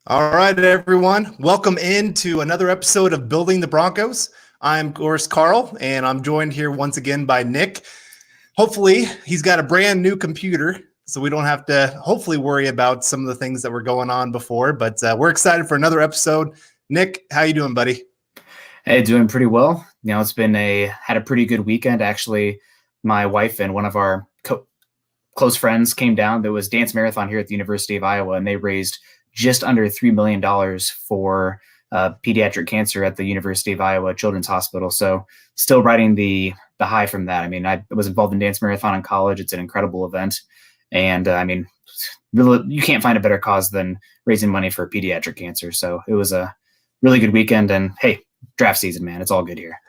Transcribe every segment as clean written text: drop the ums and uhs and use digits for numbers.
All right, everyone. Welcome into another episode of Building the Broncos. I'm, of course, Carl, and I'm joined here once again by Nick. Hopefully, he's got a brand new computer, so we don't have to hopefully worry about some of the things that were going on before. But we're excited for another episode. Nick, how you doing, buddy? Hey, doing pretty well. It's been had a pretty good weekend. Actually, my wife and one of our close friends came down. There was dance marathon here at the University of Iowa, and they raised just under $3 million for pediatric cancer at the University of Iowa Children's Hospital. So still riding the high from that. I mean, I was involved in dance marathon in college. It's an incredible event. And really, you can't find a better cause than raising money for pediatric cancer. So it was a really good weekend. And hey, draft season, man, it's all good here.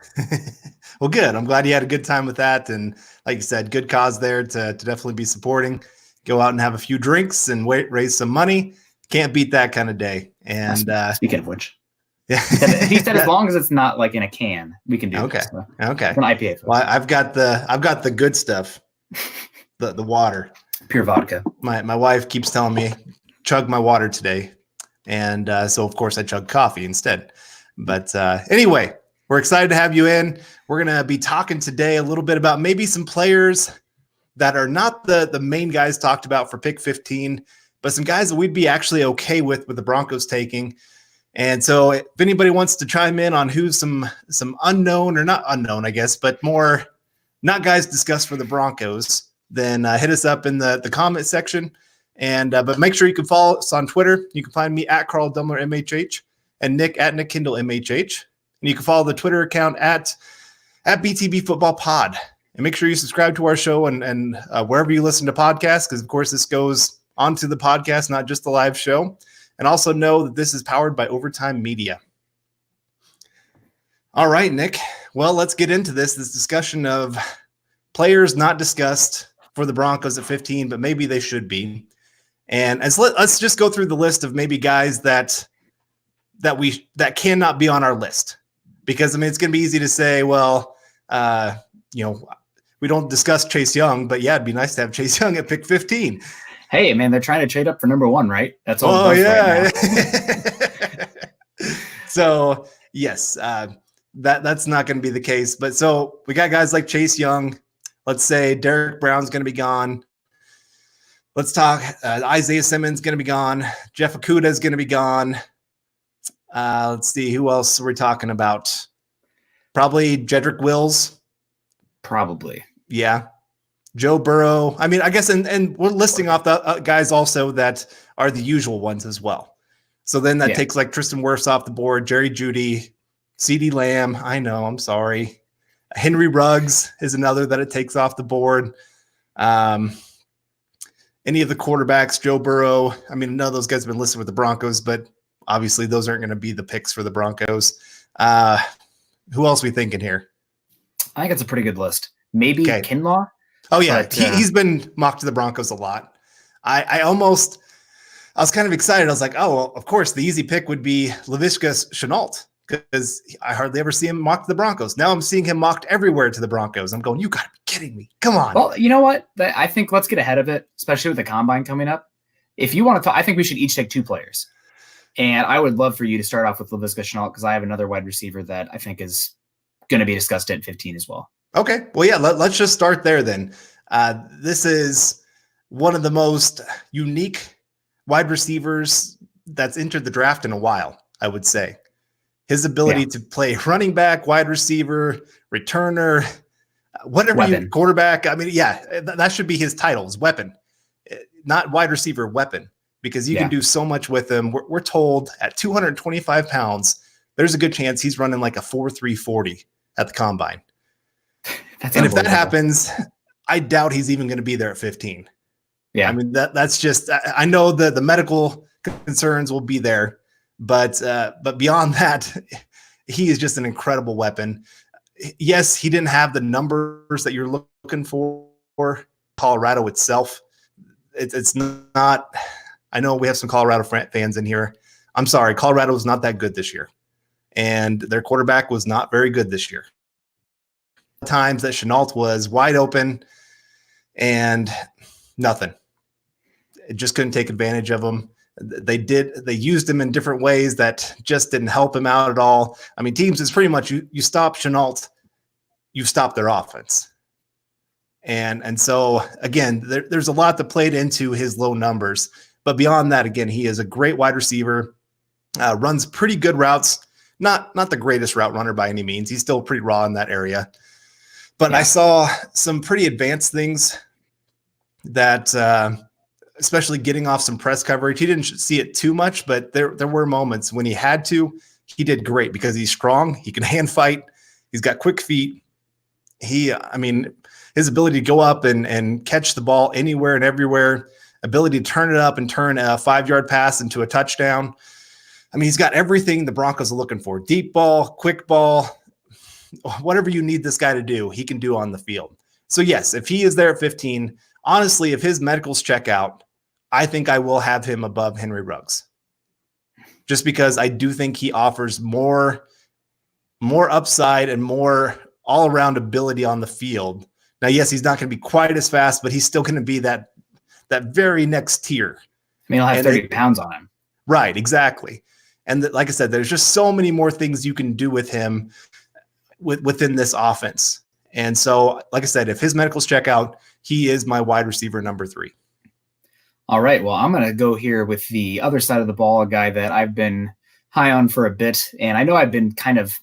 Well, good. I'm glad you had a good time with that. And like you said, good cause there to definitely be supporting. Go out and have a few drinks and raise some money. Can't beat that kind of day. And speaking of which, yeah, he said as long as it's not like in a can, we can do. Okay. This, so. Okay. It's an IPA. Well, I've got the good stuff, the water, pure vodka. My wife keeps telling me chug my water today, and so of course I chug coffee instead. But anyway, we're excited to have you in. We're gonna be talking today a little bit about maybe some players that are not the main guys talked about for pick 15. But some guys that we'd be actually okay with the Broncos taking. And so if anybody wants to chime in on who's some unknown or not unknown, I guess, but more not guys discussed for the Broncos, then hit us up in the comment section. And but make sure you can follow us on Twitter. You can find me at Carl Dumler MHH and Nick at Nick Kendell MHH. And you can follow the Twitter account at BTB Football Pod. And make sure you subscribe to our show and wherever you listen to podcasts, because of course this goes onto the podcast, not just the live show. And also know that this is powered by Overtime Media. All right, Nick. Well, let's get into this discussion of players not discussed for the Broncos at 15, but maybe they should be. And let's just go through the list of maybe guys that cannot be on our list. Because, I mean, it's going to be easy to say, well, we don't discuss Chase Young, but yeah, it'd be nice to have Chase Young at pick 15. Hey, man, they're trying to trade up for number one, right? That's all. Oh, yeah. Right. So, yes, that's not going to be the case. But so we got guys like Chase Young. Let's say Derek Brown's going to be gone. Let's talk Isaiah Simmons going to be gone. Jeff Okudah is going to be gone. Let's see. Who else are we talking about? Probably Jedrick Wills. Probably. Yeah. Joe Burrow. I mean, I guess, and we're listing off the guys also that are the usual ones as well. So then that takes like Tristan Wirfs off the board, Jerry Jeudy, CeeDee Lamb. I know, I'm sorry. Henry Ruggs is another that it takes off the board. Any of the quarterbacks, Joe Burrow. I mean, none of those guys have been listed with the Broncos, but obviously those aren't going to be the picks for the Broncos. Who else are we thinking here? I think it's a pretty good list. Maybe Kinlaw. Oh, yeah. But, he's been mocked to the Broncos a lot. I was kind of excited. I was like, oh, well, of course, the easy pick would be Laviska Shenault because I hardly ever see him mocked to the Broncos. Now I'm seeing him mocked everywhere to the Broncos. I'm going, you got to be kidding me. Come on. Well, you know what? I think let's get ahead of it, especially with the combine coming up. If you want to talk, I think we should each take two players. And I would love for you to start off with Laviska Shenault because I have another wide receiver that I think is going to be discussed at 15 as well. Okay. Well, yeah, let's just start there then. This is one of the most unique wide receivers that's entered the draft in a while, I would say. His ability to play running back, wide receiver, returner, whatever quarterback. I mean, yeah, that should be his titles, weapon, not wide receiver, weapon, because you can do so much with him. We're told at 225 pounds, there's a good chance he's running like a 4.3 40 at the combine. And if that happens, I doubt he's even going to be there at 15. Yeah. I mean, that's just, I know that the medical concerns will be there, but beyond that, he is just an incredible weapon. Yes, he didn't have the numbers that you're looking for. Colorado itself, it's not, I know we have some Colorado fans in here. I'm sorry. Colorado was not that good this year. And their quarterback was not very good this year. Times that Shenault was wide open and nothing. It just couldn't take advantage of him. They used him in different ways that just didn't help him out at all. I mean, teams is pretty much you stop Chenault, you stop their offense. And so again, there's a lot that played into his low numbers. But beyond that, again, he is a great wide receiver, runs pretty good routes. Not the greatest route runner by any means. He's still pretty raw in that area. But yeah. I saw some pretty advanced things that, especially getting off some press coverage. He didn't see it too much, but there were moments when he had to. He did great because he's strong. He can hand fight. He's got quick feet. His ability to go up and catch the ball anywhere and everywhere, ability to turn it up and turn a 5-yard pass into a touchdown. I mean, he's got everything the Broncos are looking for. Deep ball, quick ball, whatever you need this guy to do, he can do on the field. So yes, if he is there at 15, honestly, if his medicals check out, I think I will have him above Henry Ruggs. Just because I do think he offers more upside and more all-around ability on the field. Now, yes, he's not going to be quite as fast, but he's still going to be that very next tier. I mean, he'll have 30 pounds on him. Right, exactly. And like I said, there's just so many more things you can do with him within this offense. And so, like I said, if his medicals check out, he is my wide receiver number 3. All right. Well, I'm going to go here with the other side of the ball, a guy that I've been high on for a bit. And I know I've been kind of,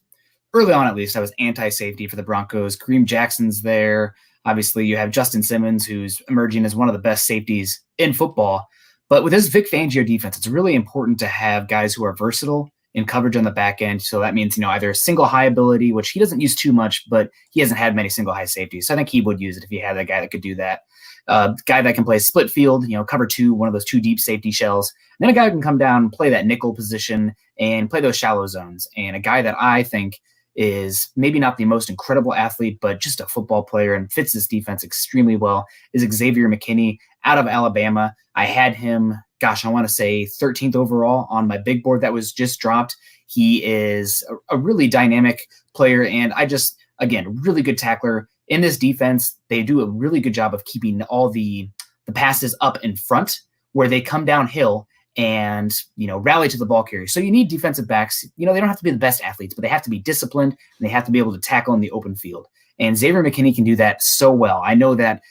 early on at least, I was anti-safety for the Broncos. Kareem Jackson's there. Obviously, you have Justin Simmons, who's emerging as one of the best safeties in football. But with this Vic Fangio defense, it's really important to have guys who are versatile in coverage on the back end. So that means, either single high ability, which he doesn't use too much, but he hasn't had many single high safeties. So I think he would use it if he had a guy that could do that. Guy that can play split field, cover 2, one of those 2 deep safety shells. And then a guy who can come down, play that nickel position and play those shallow zones. And a guy that I think is maybe not the most incredible athlete, but just a football player and fits this defense extremely well, is Xavier McKinney out of Alabama. I had him, I want to say 13th overall on my big board that was just dropped. He is a really dynamic player, and really good tackler. In this defense, they do a really good job of keeping all the passes up in front where they come downhill and, rally to the ball carrier. So you need defensive backs. They don't have to be the best athletes, but they have to be disciplined and they have to be able to tackle in the open field. And Xavier McKinney can do that so well. I know that,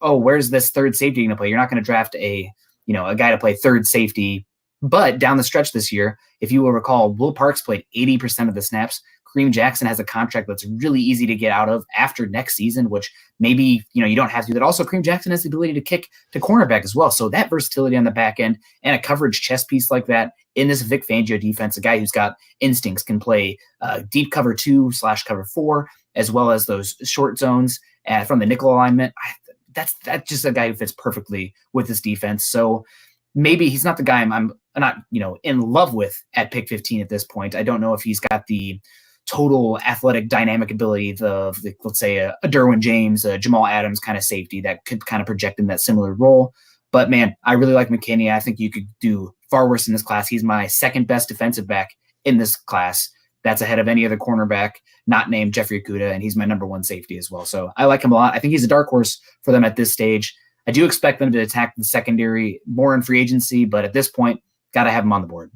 where's this third safety going to play? You're not going to draft a guy to play third safety. But down the stretch this year, if you will recall, Will Parks played 80% of the snaps. Kareem Jackson has a contract that's really easy to get out of after next season, which maybe, you don't have to do that. Also, Kareem Jackson has the ability to kick to cornerback as well. So that versatility on the back end and a coverage chess piece like that in this Vic Fangio defense, a guy who's got instincts, can play deep cover 2/cover 4, as well as those short zones from the nickel alignment. That's just a guy who fits perfectly with this defense. So maybe he's not the guy I'm not, in love with at pick 15 at this point. I don't know if he's got the total athletic dynamic ability of, let's say, a Derwin James, a Jamal Adams kind of safety that could kind of project in that similar role. But man, I really like McKinney. I think you could do far worse in this class. He's my second best defensive back in this class. That's ahead of any other cornerback not named Jeffrey Okudah, and he's my number 1 safety as well. So I like him a lot. I think he's a dark horse for them at this stage. I do expect them to attack the secondary more in free agency, but at this point, got to have him on the board.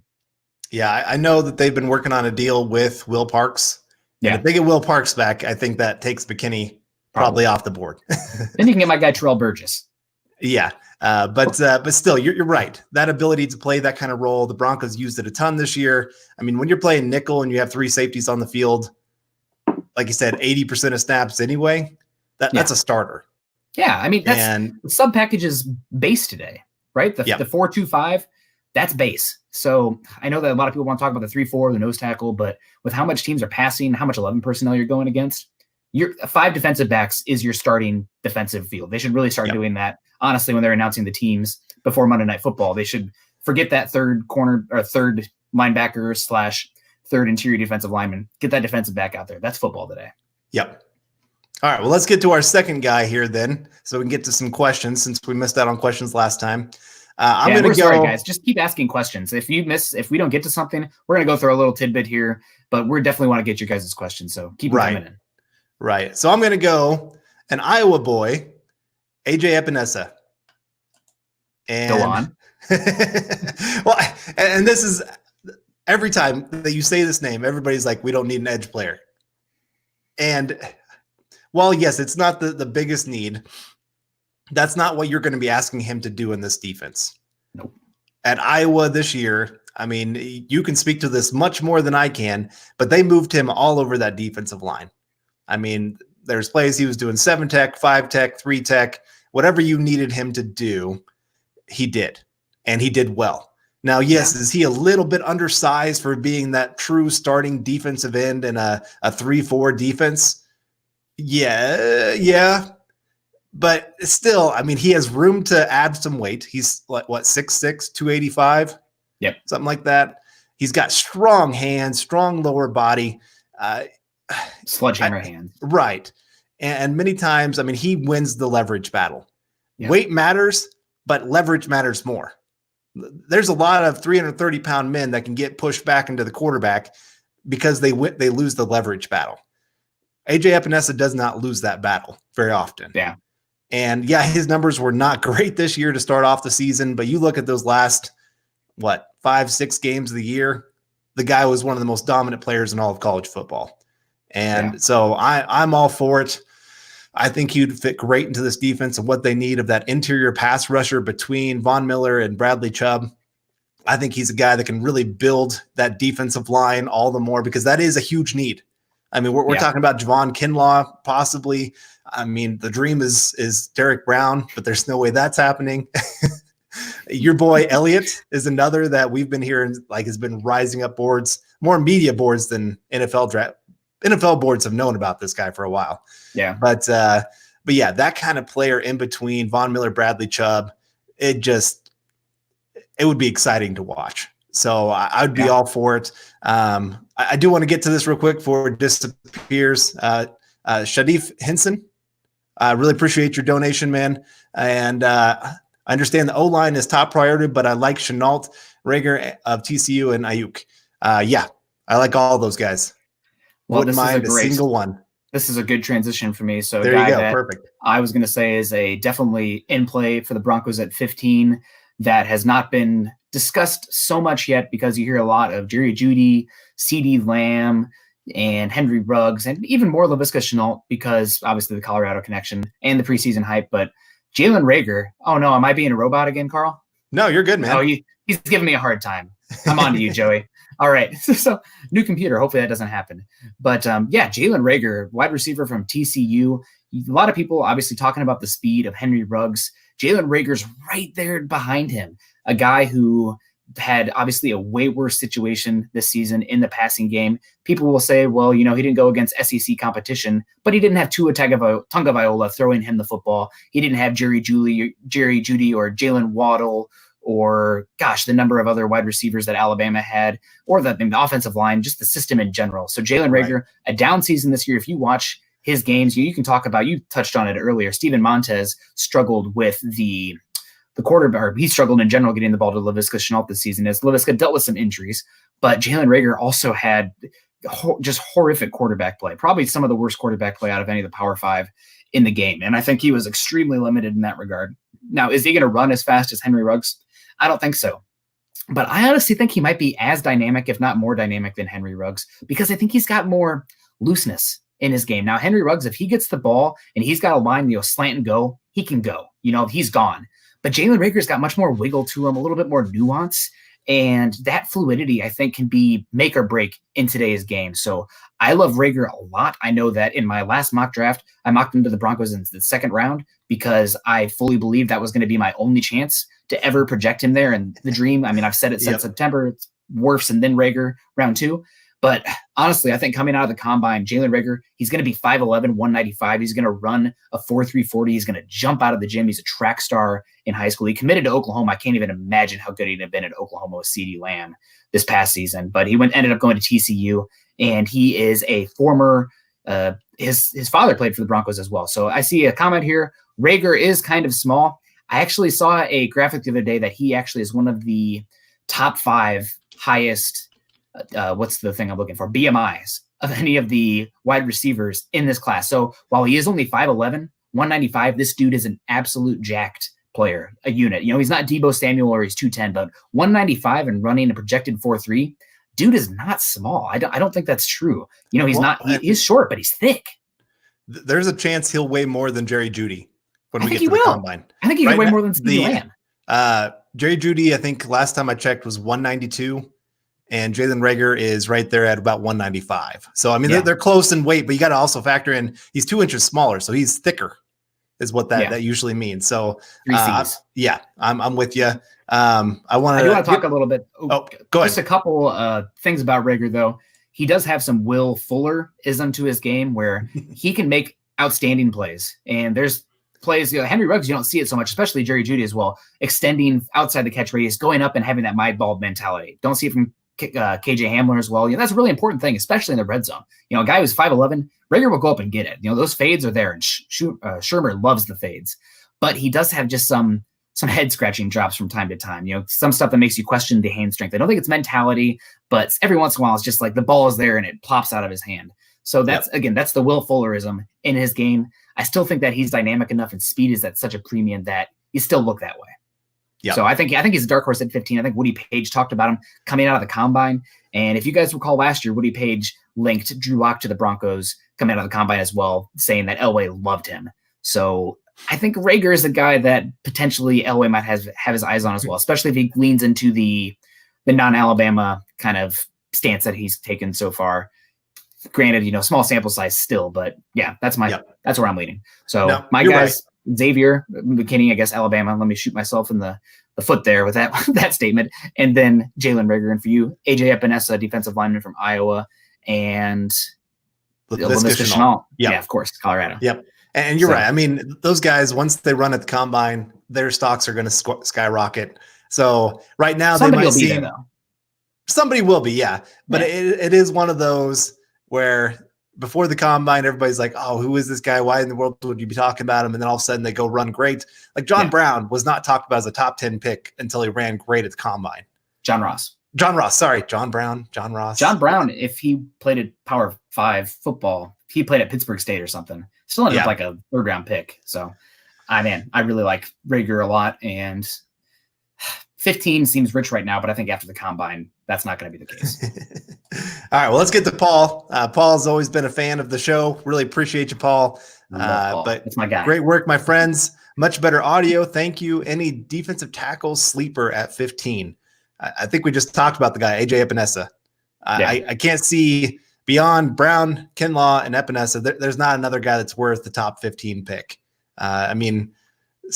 Yeah, I know that they've been working on a deal with Will Parks. Yeah, if they get Will Parks back, I think that takes McKinney probably off the board. Then you can get my guy Terrell Burgess. Yeah, but still, you're right. That ability to play that kind of role, the Broncos used it a ton this year. I mean, when you're playing nickel and you have 3 safeties on the field, like you said, 80% of snaps anyway, that's a starter. Yeah, I mean, the sub package is base today, right? The 4-2-5, that's base. So I know that a lot of people want to talk about the 3-4, the nose tackle, but with how much teams are passing, how much 11 personnel you're going against, your 5 defensive backs is your starting defensive field. They should really start doing that. Honestly, when they're announcing the teams before Monday Night Football, they should forget that third corner or third linebacker / third interior defensive lineman. Get that defensive back out there. That's football today. Yep. All right. Well, let's get to our second guy here then, so we can get to some questions since we missed out on questions last time. I'm going to go. Sorry, guys. Just keep asking questions. If we don't get to something, we're going to go through a little tidbit here, but we definitely want to get your guys' questions. So keep them coming in. Right. So I'm going to go an Iowa boy, AJ Epinesa. And go on. Well, and this is every time that you say this name, everybody's like, we don't need an edge player. And while, yes, it's not the biggest need, that's not what you're going to be asking him to do in this defense. Nope. At Iowa this year, I mean, you can speak to this much more than I can, but they moved him all over that defensive line. I mean, there's plays he was doing 7-tech, 5-tech, 3-tech, whatever you needed him to do, he did, and he did well. Now, yes, is he a little bit undersized for being that true starting defensive end in a 3-4 defense? Yeah. But still, I mean, he has room to add some weight. He's like, what, 6'6", 285? Yep. Something like that. He's got strong hands, strong lower body. Sledgehammer hands. Right. And many times, I mean, he wins the leverage battle. Yep. Weight matters, but leverage matters more. There's a lot of 330-pound men that can get pushed back into the quarterback because they lose the leverage battle. AJ Epinesa does not lose that battle very often. Yeah. And yeah, his numbers were not great this year to start off the season, but you look at those last, 5-6 games of the year, the guy was one of the most dominant players in all of college football. And so I'm all for it. I think he'd fit great into this defense and what they need of that interior pass rusher between Von Miller and Bradley Chubb. I think he's a guy that can really build that defensive line all the more because that is a huge need. I mean, we're talking about Javon Kinlaw possibly. I mean, the dream is Derek Brown, but there's no way that's happening. Your boy Elliott is another that we've been hearing has been rising up boards, more media boards than NFL draft. NFL boards have known about this guy for a while. Yeah. But yeah, that kind of player in between Von Miller, Bradley Chubb, it would be exciting to watch. So I'd be all for it. I do want to get to this real quick before it disappears. Shadif Henson, I really appreciate your donation, man. And I understand the O-line is top priority, but I like Chenault, Rager of TCU, and Ayuk. I like all those guys. Well, Wouldn't mind a single one. This is a good transition for me. So there you go. Perfect. I was going to say is a definitely in play for the Broncos at 15 that has not been discussed so much yet because you hear a lot of Jerry Jeudy, CeeDee Lamb, and Henry Ruggs, and even more Laviska Shenault because obviously the Colorado connection and the preseason hype. But Jalen Reagor, oh no, am I being a robot again, Carl? No, you're good, man. Oh, he's giving me a hard time. I'm on to you, Joey. All right. So new computer. Hopefully that doesn't happen. But Jalen Reagor, wide receiver from TCU. A lot of people obviously talking about the speed of Henry Ruggs. Jalen Reagor's right there behind him. A guy who had obviously a way worse situation this season in the passing game. People will say, well, he didn't go against SEC competition, but he didn't have Tua Tagovailoa throwing him the football. He didn't have Jerry Jeudy or Jalen Waddle or, the number of other wide receivers that Alabama had, or the offensive line, just the system in general. So Jalen Reagor, a down season this year. If you watch his games, you can talk about, you touched on it earlier, Steven Montez struggled with the quarterback, or he struggled in general getting the ball to Laviska Shenault this season as Laviska dealt with some injuries. But Jalen Reagor also had just horrific quarterback play, probably some of the worst quarterback play out of any of the Power Five in the game. And I think he was extremely limited in that regard. Now, is he going to run as fast as Henry Ruggs? I don't think so. But I honestly think he might be as dynamic, if not more dynamic than Henry Ruggs, because I think he's got more looseness in his game. Now, Henry Ruggs, if he gets the ball and he's got a line, slant and go, he can go. He's gone. But Jalen Reagor's got much more wiggle to him, a little bit more nuance. And that fluidity, I think, can be make or break in today's game. So I love Reagor a lot. I know that in my last mock draft, I mocked him to the Broncos in the second round because I fully believed that was going to be my only chance to ever project him there. And the dream, I've said it since September, it's Wirfs and then Reagor round 2. But honestly, I think coming out of the combine, Jalen Reagor, he's going to be 5'11", 195. He's going to run a 4.340. He's going to jump out of the gym. He's a track star in high school. He committed to Oklahoma. I can't even imagine how good he'd have been at Oklahoma with CeeDee Lamb this past season. But he ended up going to TCU, and he is a former his father played for the Broncos as well. So I see a comment here. Reagor is kind of small. I actually saw a graphic the other day that he actually is one of the top 5 highest what's the thing I'm looking for? BMIs of any of the wide receivers in this class. So while he is only 5'11", 195, this dude is an absolute jacked player, a unit. He's not Deebo Samuel or he's 210, but 195 and running a projected 4.3. Dude is not small. I don't think that's true. He's short, but he's thick. There's a chance he'll weigh more than Jerry Jeudy when we get to the combine. I think he can weigh more than CeeDee Lamb. Jerry Jeudy, I think last time I checked, was 192. And Jalen Reagor is right there at about 195. So, I mean, they're close in weight, but you got to also factor in he's 2 inches smaller. So he's thicker is what that usually means. So, 3 C's. I'm with you. I do want to talk a little bit. Go ahead. Just a couple things about Reagor, though. He does have some Will Fuller-ism to his game where he can make outstanding plays. And there's plays, Henry Ruggs, you don't see it so much, especially Jerry Jeudy as well, extending outside the catch radius, going up and having that my ball mentality. Don't see it from KJ Hamler as well. That's a really important thing, especially in the red zone. A guy who's 5'11", Reagor will go up and get it. Those fades are there, and Shermer loves the fades, but he does have just some head scratching drops from time to time. Some stuff that makes you question the hand strength. I don't think it's mentality, but every once in a while it's just like the ball is there and it plops out of his hand. So that's the Will Fullerism in his game. I still think that he's dynamic enough and speed is at such a premium that you still look that way. Yep. So I think he's a dark horse at 15. I think Woody Page talked about him coming out of the combine. And if you guys recall last year, Woody Page linked Drew Lock to the Broncos coming out of the combine as well, saying that Elway loved him. So I think Reagor is a guy that potentially Elway might have his eyes on as well, especially if he leans into the non-Alabama kind of stance that he's taken so far. Granted, small sample size still, but that's where I'm leaning. So my guys. Right. Xavier McKinney, I guess Alabama. Let me shoot myself in the foot there with that statement. And then Jalen Reagor, and for you, AJ Epinesa, defensive lineman from Iowa, and Laviska Shenault. Yeah, of course, Colorado. Yep. And you're right. I mean, those guys, once they run at the combine, their stocks are going to skyrocket. So right now somebody they might will be there, though. Somebody will be, but it is one of those where before the combine, everybody's like, oh, who is this guy? Why in the world would you be talking about him? And then all of a sudden they go run great. Like John Brown was not talked about as a top 10 pick until he ran great at the combine. John Ross. Sorry. John Ross. John Brown, if he played at Power 5 football, he played at Pittsburgh State or something. Still ended up like a 3rd round pick. So, I really like Reagor a lot. And 15 seems rich right now, but I think after the combine, that's not going to be the case. All right, well, let's get to Paul. Paul's always been a fan of the show. Really appreciate you, Paul. Paul. But that's my guy. Great work, my friends. Much better audio. Thank you. Any defensive tackle sleeper at 15? I think we just talked about the guy, AJ Epinesa. I can't see beyond Brown, Kinlaw, and Epinesa. There's not another guy that's worth the top 15 pick. Maybe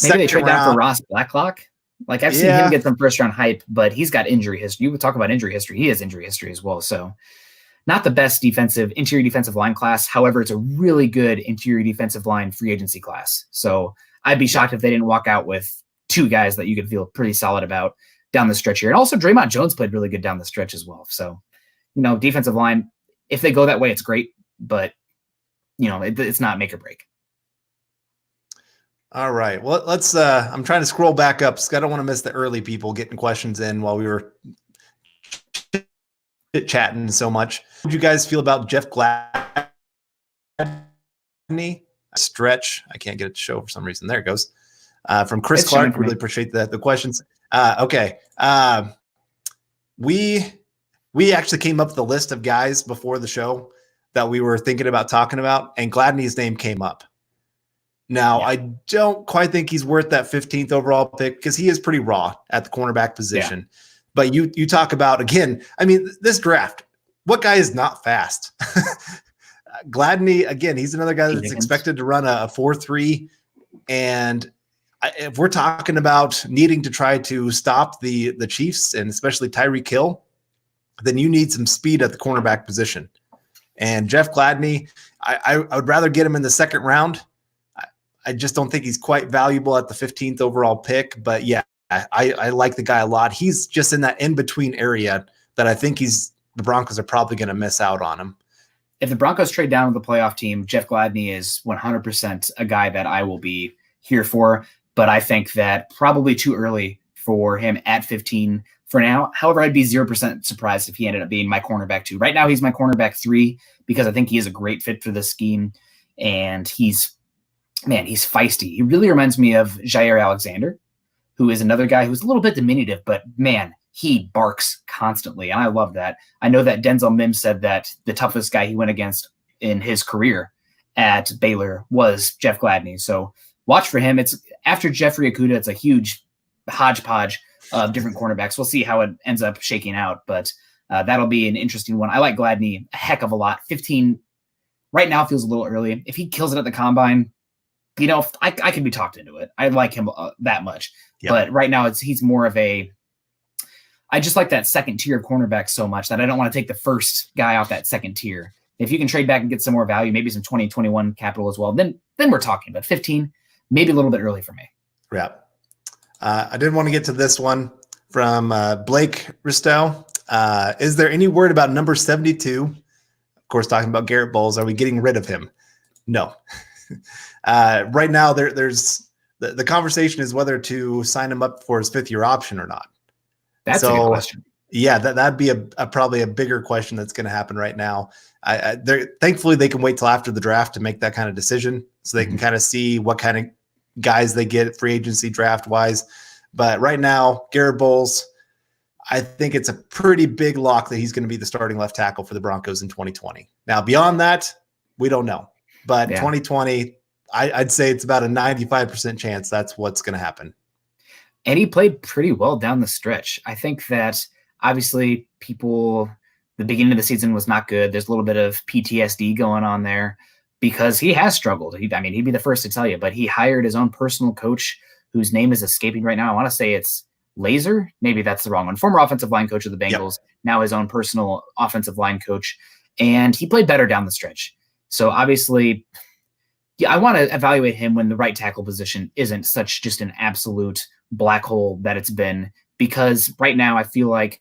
they trade down for Ross Blacklock. Like I've seen him get some first round hype, but he's got injury history. You would talk about injury history. He has injury history as well. So not the best interior defensive line class. However, it's a really good interior defensive line free agency class. So I'd be shocked if they didn't walk out with 2 guys that you could feel pretty solid about down the stretch here. And also Draymond Jones played really good down the stretch as well. So, defensive line, if they go that way, it's great, but it's not make or break. All right. Well, let's I'm trying to scroll back up because I don't want to miss the early people getting questions in while we were chatting so much. How did you guys feel about Jeff Gladney? Stretch. I can't get it to show for some reason. There it goes. From Chris Clark. Really appreciate the questions. Okay. We actually came up with a list of guys before the show that we were thinking about talking about, and Gladney's name came up. Now, I don't quite think he's worth that 15th overall pick because he is pretty raw at the cornerback position. Yeah. But you talk about, again, this draft, what guy is not fast? Gladney, again, he's another guy that's expected to run a 4.3. And if we're talking about needing to try to stop the Chiefs and especially Tyreek Hill, then you need some speed at the cornerback position. And Jeff Gladney, I would rather get him in the 2nd round. I just don't think he's quite valuable at the 15th overall pick. But I like the guy a lot. He's just in that in-between area that I think the Broncos are probably going to miss out on him. If the Broncos trade down with the playoff team, Jeff Gladney is 100% a guy that I will be here for. But I think that probably too early for him at 15 for now. However, I'd be 0% surprised if he ended up being my cornerback 2. Right now, he's my cornerback 3 because I think he is a great fit for the scheme. And he's feisty. He really reminds me of Jair Alexander who is another guy who's a little bit diminutive, but man, he barks constantly. And I love that. I know that Denzel Mims said that the toughest guy he went against in his career at Baylor was Jeff Gladney. So watch for him. It's after Jeffrey Okudah, it's a huge hodgepodge of different cornerbacks. We'll see how it ends up shaking out, but that'll be an interesting one. I like Gladney a heck of a lot. 15 right now feels a little early. If he kills it at the combine, I can be talked into it. I like him that much. Yep. But right now he's more of I just like that second tier of cornerback so much that I don't want to take the first guy off that second tier. If you can trade back and get some more value, maybe some 2021 capital as well, then we're talking. But 15, maybe a little bit early for me. Yeah. I did want to get to this one from Blake Ristow. Is there any word about number 72? Of course, talking about Garrett Bowles. Are we getting rid of him? No. Right now, there's the conversation is whether to sign him up for his 5th-year option or not. That's a good question. Yeah, that'd be probably a bigger question that's going to happen right now. Thankfully, they can wait till after the draft to make that kind of decision, so they can kind of see what kind of guys they get free agency draft wise. But right now, Garrett Bowles, I think it's a pretty big lock that he's going to be the starting left tackle for the Broncos in 2020. Now, beyond that, we don't know. But 2020, I'd say it's about a 95% chance that's what's going to happen. And he played pretty well down the stretch. I think that obviously the beginning of the season was not good. There's a little bit of PTSD going on there because he has struggled. He'd be the first to tell you, but he hired his own personal coach whose name is escaping right now. I want to say it's Laser. Maybe that's the wrong one. Former offensive line coach of the Bengals, now his own personal offensive line coach. And he played better down the stretch. So obviously, I want to evaluate him when the right tackle position isn't such just an absolute black hole that it's been, because right now I feel like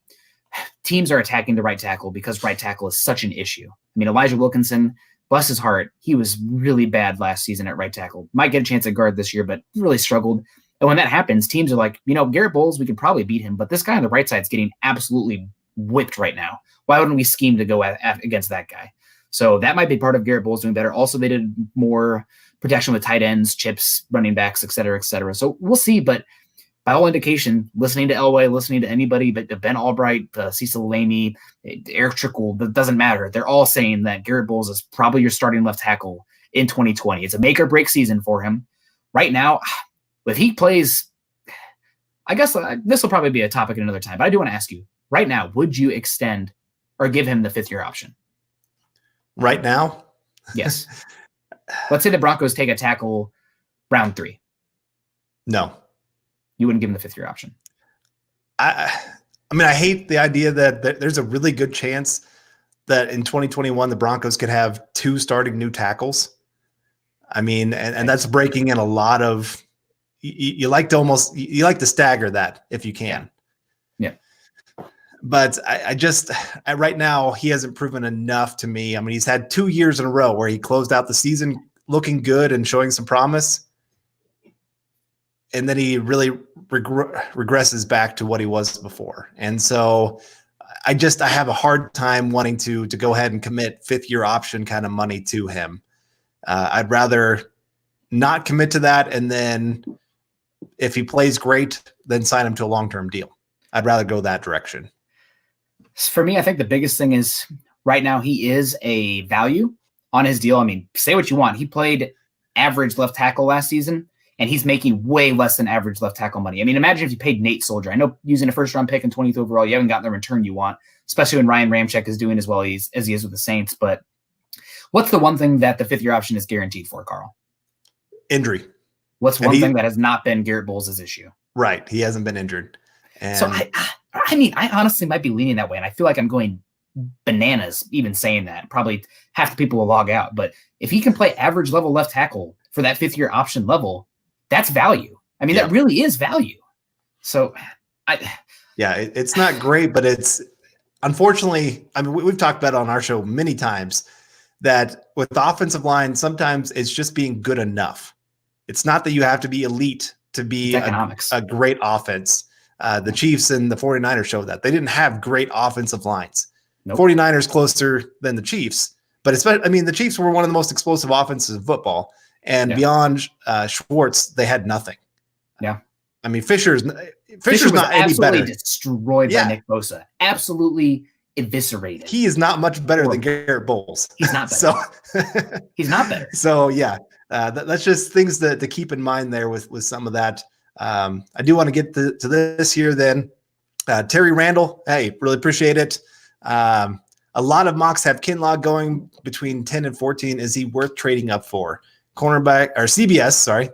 teams are attacking the right tackle because right tackle is such an issue. I mean, Elijah Wilkinson, bless his heart, he was really bad last season at right tackle. Might get a chance at guard this year, but really struggled. And when that happens, teams are like, Garrett Bowles, we could probably beat him, but this guy on the right side is getting absolutely whipped right now. Why wouldn't we scheme to go against that guy? So that might be part of Garrett Bowles doing better. Also, they did more protection with tight ends, chips, running backs, et cetera, et cetera. So we'll see, but by all indication, listening to Elway, listening to anybody, but Ben Albright, Cecil Lamey, Eric Trickle, that doesn't matter. They're all saying that Garrett Bowles is probably your starting left tackle in 2020. It's a make or break season for him. Right now, if he plays, I guess this will probably be a topic at another time, but I do want to ask you, right now, would you extend or give him the 5th-year option? Right now? Yes. Let's say the Broncos take a tackle round 3. No. You wouldn't give him the 5th-year option. I hate the idea that there's a really good chance that in 2021 the Broncos could have 2 starting new tackles. I mean, and that's breaking in a lot of. You like to stagger that if you can. Yeah. But I right now he hasn't proven enough to me. I mean, he's had 2 years in a row where he closed out the season looking good and showing some promise. And then he really regresses back to what he was before. And so I have a hard time wanting to go ahead and commit 5th-year option kind of money to him. I'd rather not commit to that. And then if he plays great, then sign him to a long-term deal. I'd rather go that direction. For me, I think the biggest thing is right now he is a value on his deal. I mean, say what you want. He played average left tackle last season, and he's making way less than average left tackle money. I mean, imagine if you paid Nate Soldier. I know using a first-round pick and 20th overall, you haven't gotten the return you want, especially when Ryan Ramczyk is doing as well as he is with the Saints. But what's the one thing that the 5th-year option is guaranteed for, Carl? Injury. What's one thing that has not been Garrett Bowles' issue? Right. He hasn't been injured. And so I honestly might be leaning that way, and I feel like I'm going bananas even saying that. Probably half the people will log out. But if he can play average level left tackle for that 5th-year option level, that's value. I mean, that really is value. So it's not great, but it's unfortunately, I mean, we've talked about it on our show many times that with the offensive line, sometimes it's just being good enough. It's not that you have to be elite to be a great offense. The Chiefs and the 49ers showed that. They didn't have great offensive lines. Nope. 49ers closer than the Chiefs. But the Chiefs were one of the most explosive offenses in football. And beyond Schwartz, they had nothing. Yeah. I mean, Fisher's was not any absolutely better. destroyed by Nick Bosa. Absolutely eviscerated. He is not much better than Garrett Bowles. He's not better. He's not better. So yeah, that's just things to keep in mind there with some of that. I do want to get to this here then. Terry Randall, hey, really appreciate it. A lot of mocks have Kinlaw going between 10 and 14. Is he worth trading up for? Cornerback or CBS? Sorry,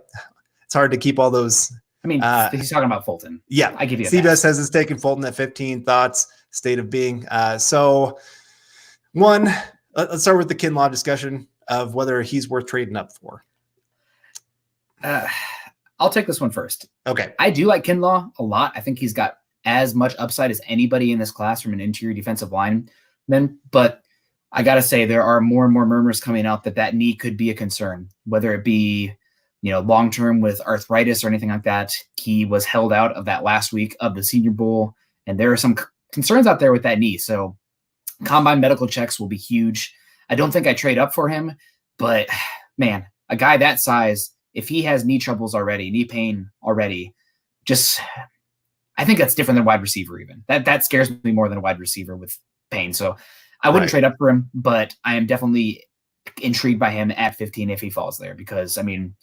it's hard to keep all those. I mean, he's talking about Fulton. Yeah, I give you CBS has us taking Fulton at 15. Thoughts, state of being. So one, let's start with the Kinlaw discussion of whether he's worth trading up for. I'll take this one first. Okay. I do like Kinlaw a lot. I think he's got as much upside as anybody in this class from an interior defensive lineman, but I got to say there are more and more murmurs coming out that knee could be a concern, whether it be, long-term with arthritis or anything like that. He was held out of that last week of the Senior Bowl, and there are some concerns out there with that knee. So combine medical checks will be huge. I don't think I trade up for him, but man, a guy that size, if he has knee troubles already, knee pain already, I think that's different than wide receiver even. That scares me more than a wide receiver with pain. So I wouldn't trade up for him, but I am definitely intrigued by him at 15 if he falls there, because, I mean,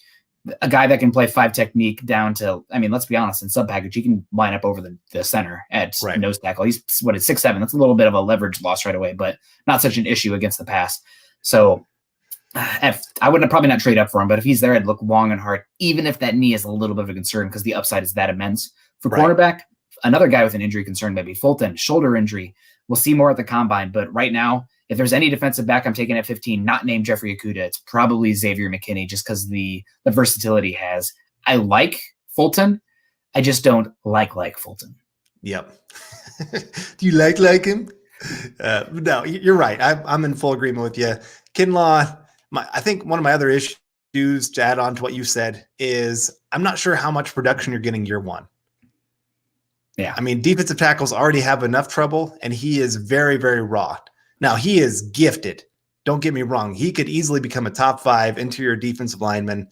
a guy that can play 5 technique down to, I mean, let's be honest, in sub package, he can line up over the center at nose tackle. He's 6'7". That's a little bit of a leverage loss right away, but not such an issue against the pass. So I wouldn't probably not trade up for him, but if he's there, I'd look long and hard, even if that knee is a little bit of a concern because the upside is that immense. For cornerback, another guy with an injury concern, maybe Fulton, shoulder injury. We'll see more at the combine, but right now, if there's any defensive back I'm taking at 15, not named Jeffrey Okudah, it's probably Xavier McKinney, just because the versatility he has. I like Fulton. I just don't like Fulton. Yep. Do you like him? No, you're right. I'm in full agreement with you. Kinlaw, I think one of my other issues to add on to what you said is I'm not sure how much production you're getting year one. Yeah. I mean, defensive tackles already have enough trouble, and he is very, very raw. Now, he is gifted. Don't get me wrong. He could easily become a top 5 interior defensive lineman.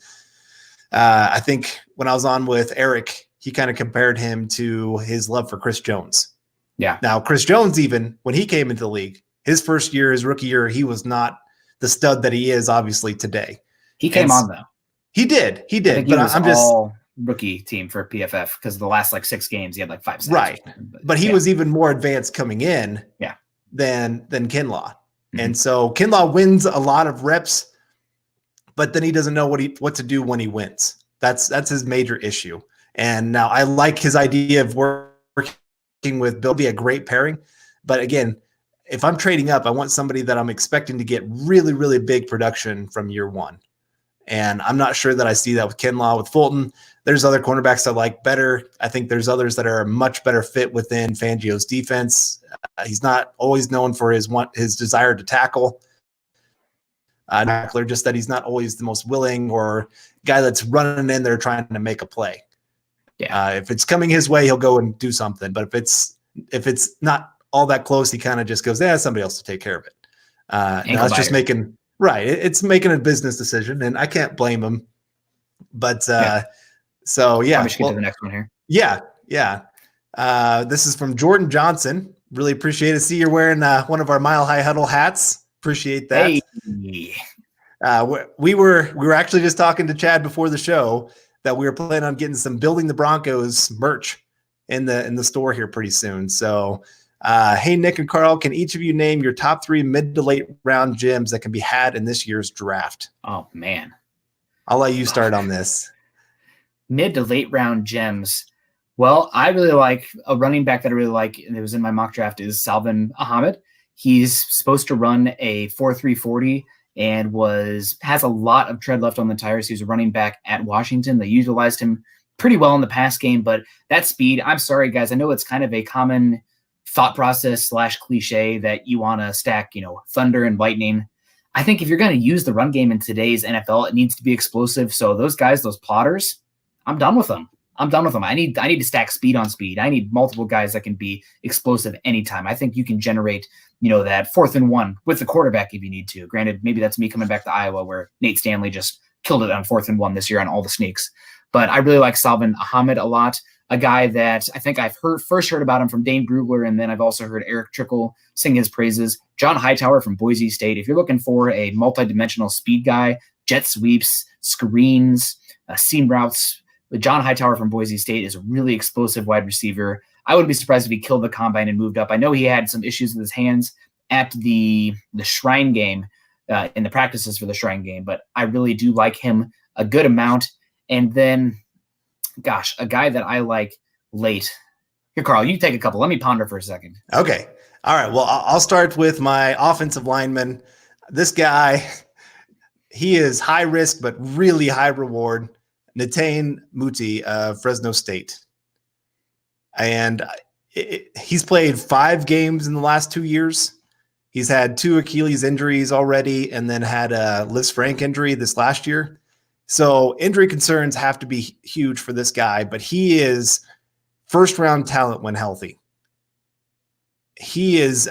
I think when I was on with Eric, he kind of compared him to his love for Chris Jones. Yeah. Now, Chris Jones, even when he came into the league, his first year, his rookie year, he was not the stud that he is obviously today. He came on, though. He did. But I'm just all rookie team for PFF because the last 6 games he had 5 sacks. Right. But he was even more advanced coming in. Yeah. Than Kinlaw. Mm-hmm. And so Kinlaw wins a lot of reps, but then he doesn't know what to do when he wins. That's his major issue. And now I like his idea of working with Bill, be a great pairing. But again, if I'm trading up, I want somebody that I'm expecting to get really, really big production from year one. And I'm not sure that I see that with Kinlaw. With Fulton, there's other cornerbacks I like better. I think there's others that are a much better fit within Fangio's defense. He's not always known for his desire to tackle. Just that he's not always the most willing or guy that's running in there trying to make a play. Yeah. If it's coming his way, he'll go and do something. But if it's not all that close, he kind of just goes, somebody else will take care of it. It's just making it's making a business decision, and I can't blame him. But so yeah, we should get to the next one here. Yeah. This is from Jordan Johnson. Really appreciate it. See, you're wearing one of our Mile High Huddle hats. Appreciate that. Hey. We were actually just talking to Chad before the show that we were planning on getting some Building the Broncos merch in the store here pretty soon. So, hey, Nick and Carl, can each of you name your top 3 mid to late round gems that can be had in this year's draft? Oh man, I'll let you start on this. Mid to late round gems. Well, I really like a running back that I really like, and it was in my mock draft, is Salvin Ahmed. He's supposed to run a 4.3 40 and has a lot of tread left on the tires. He was a running back at Washington. They utilized him pretty well in the pass game, but that speed, I'm sorry, guys. I know it's kind of a common thought process / cliche that you want to stack, thunder and lightning. I think if you're going to use the run game in today's NFL, it needs to be explosive. So those guys, those plotters, I'm done with them. I need to stack speed on speed. I need multiple guys that can be explosive anytime. I think you can generate, that 4th and 1 with the quarterback if you need to. Granted, maybe that's me coming back to Iowa where Nate Stanley just killed it on 4th and 1 this year on all the sneaks. But I really like Salvin Ahmed a lot, a guy that I think I've first heard about him from Dane Brugler, and then I've also heard Eric Trickle sing his praises. John Hightower from Boise State. If you're looking for a multidimensional speed guy, jet sweeps, screens, seam routes, John Hightower from Boise State is a really explosive wide receiver. I wouldn't be surprised if he killed the combine and moved up. I know he had some issues with his hands at the Shrine game, in the practices for the Shrine game, but I really do like him a good amount. And then, gosh, a guy that I like late. Here, Carl, you take a couple. Let me ponder for a second. Okay. All right. Well, I'll start with my offensive lineman. This guy, he is high risk, but really high reward. Netane Muti of Fresno State. And he's played 5 games in the last 2 years. He's had 2 Achilles injuries already, and then had a Liz Frank injury this last year. So injury concerns have to be huge for this guy, but he is first-round talent when healthy. He is,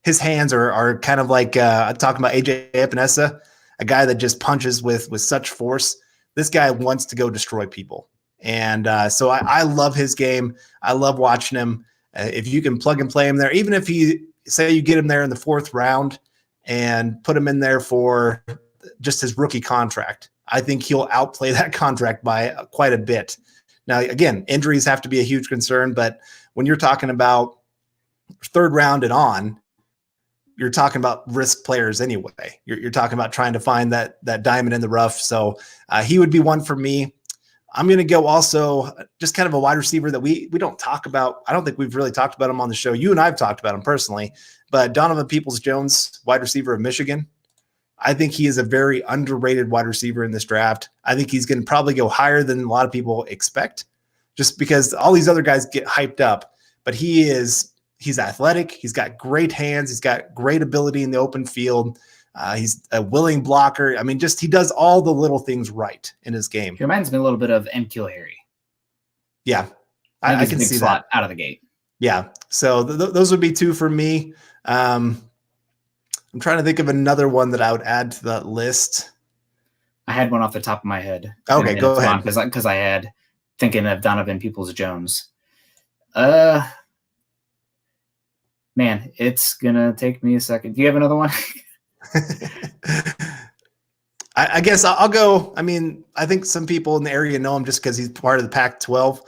his hands are kind of like, I'm talking about AJ Epinesa, a guy that just punches with such force. This guy wants to go destroy people. And so I love his game. I love watching him. If you can plug and play him there, even if say you get him there in the 4th round and put him in there for just his rookie contract, I think he'll outplay that contract by quite a bit. Now, again, injuries have to be a huge concern, but when you're talking about 3rd round and on, you're talking about risk players anyway. You're talking about trying to find that diamond in the rough. So he would be one for me. I'm going to go also just kind of a wide receiver that we don't talk about. I don't think we've really talked about him on the show. You and I have talked about him personally, but Donovan Peoples-Jones, wide receiver of Michigan. I think he is a very underrated wide receiver in this draft. I think he's going to probably go higher than a lot of people expect, just because all these other guys get hyped up, but he's athletic. He's got great hands. He's got great ability in the open field. He's a willing blocker. I mean, just he does all the little things right in his game. He reminds me a little bit of N'Keal Harry. Yeah, I can see that out of the gate. Yeah, so those would be 2 for me. I'm trying to think of another one that I would add to that list. I had one off the top of my head. Okay, go ahead. Because I had thinking of Donovan Peoples-Jones. Man, it's gonna take me a second. Do you have another one? I guess I'll go. I mean, I think some people in the area know him just because he's part of the Pac-12.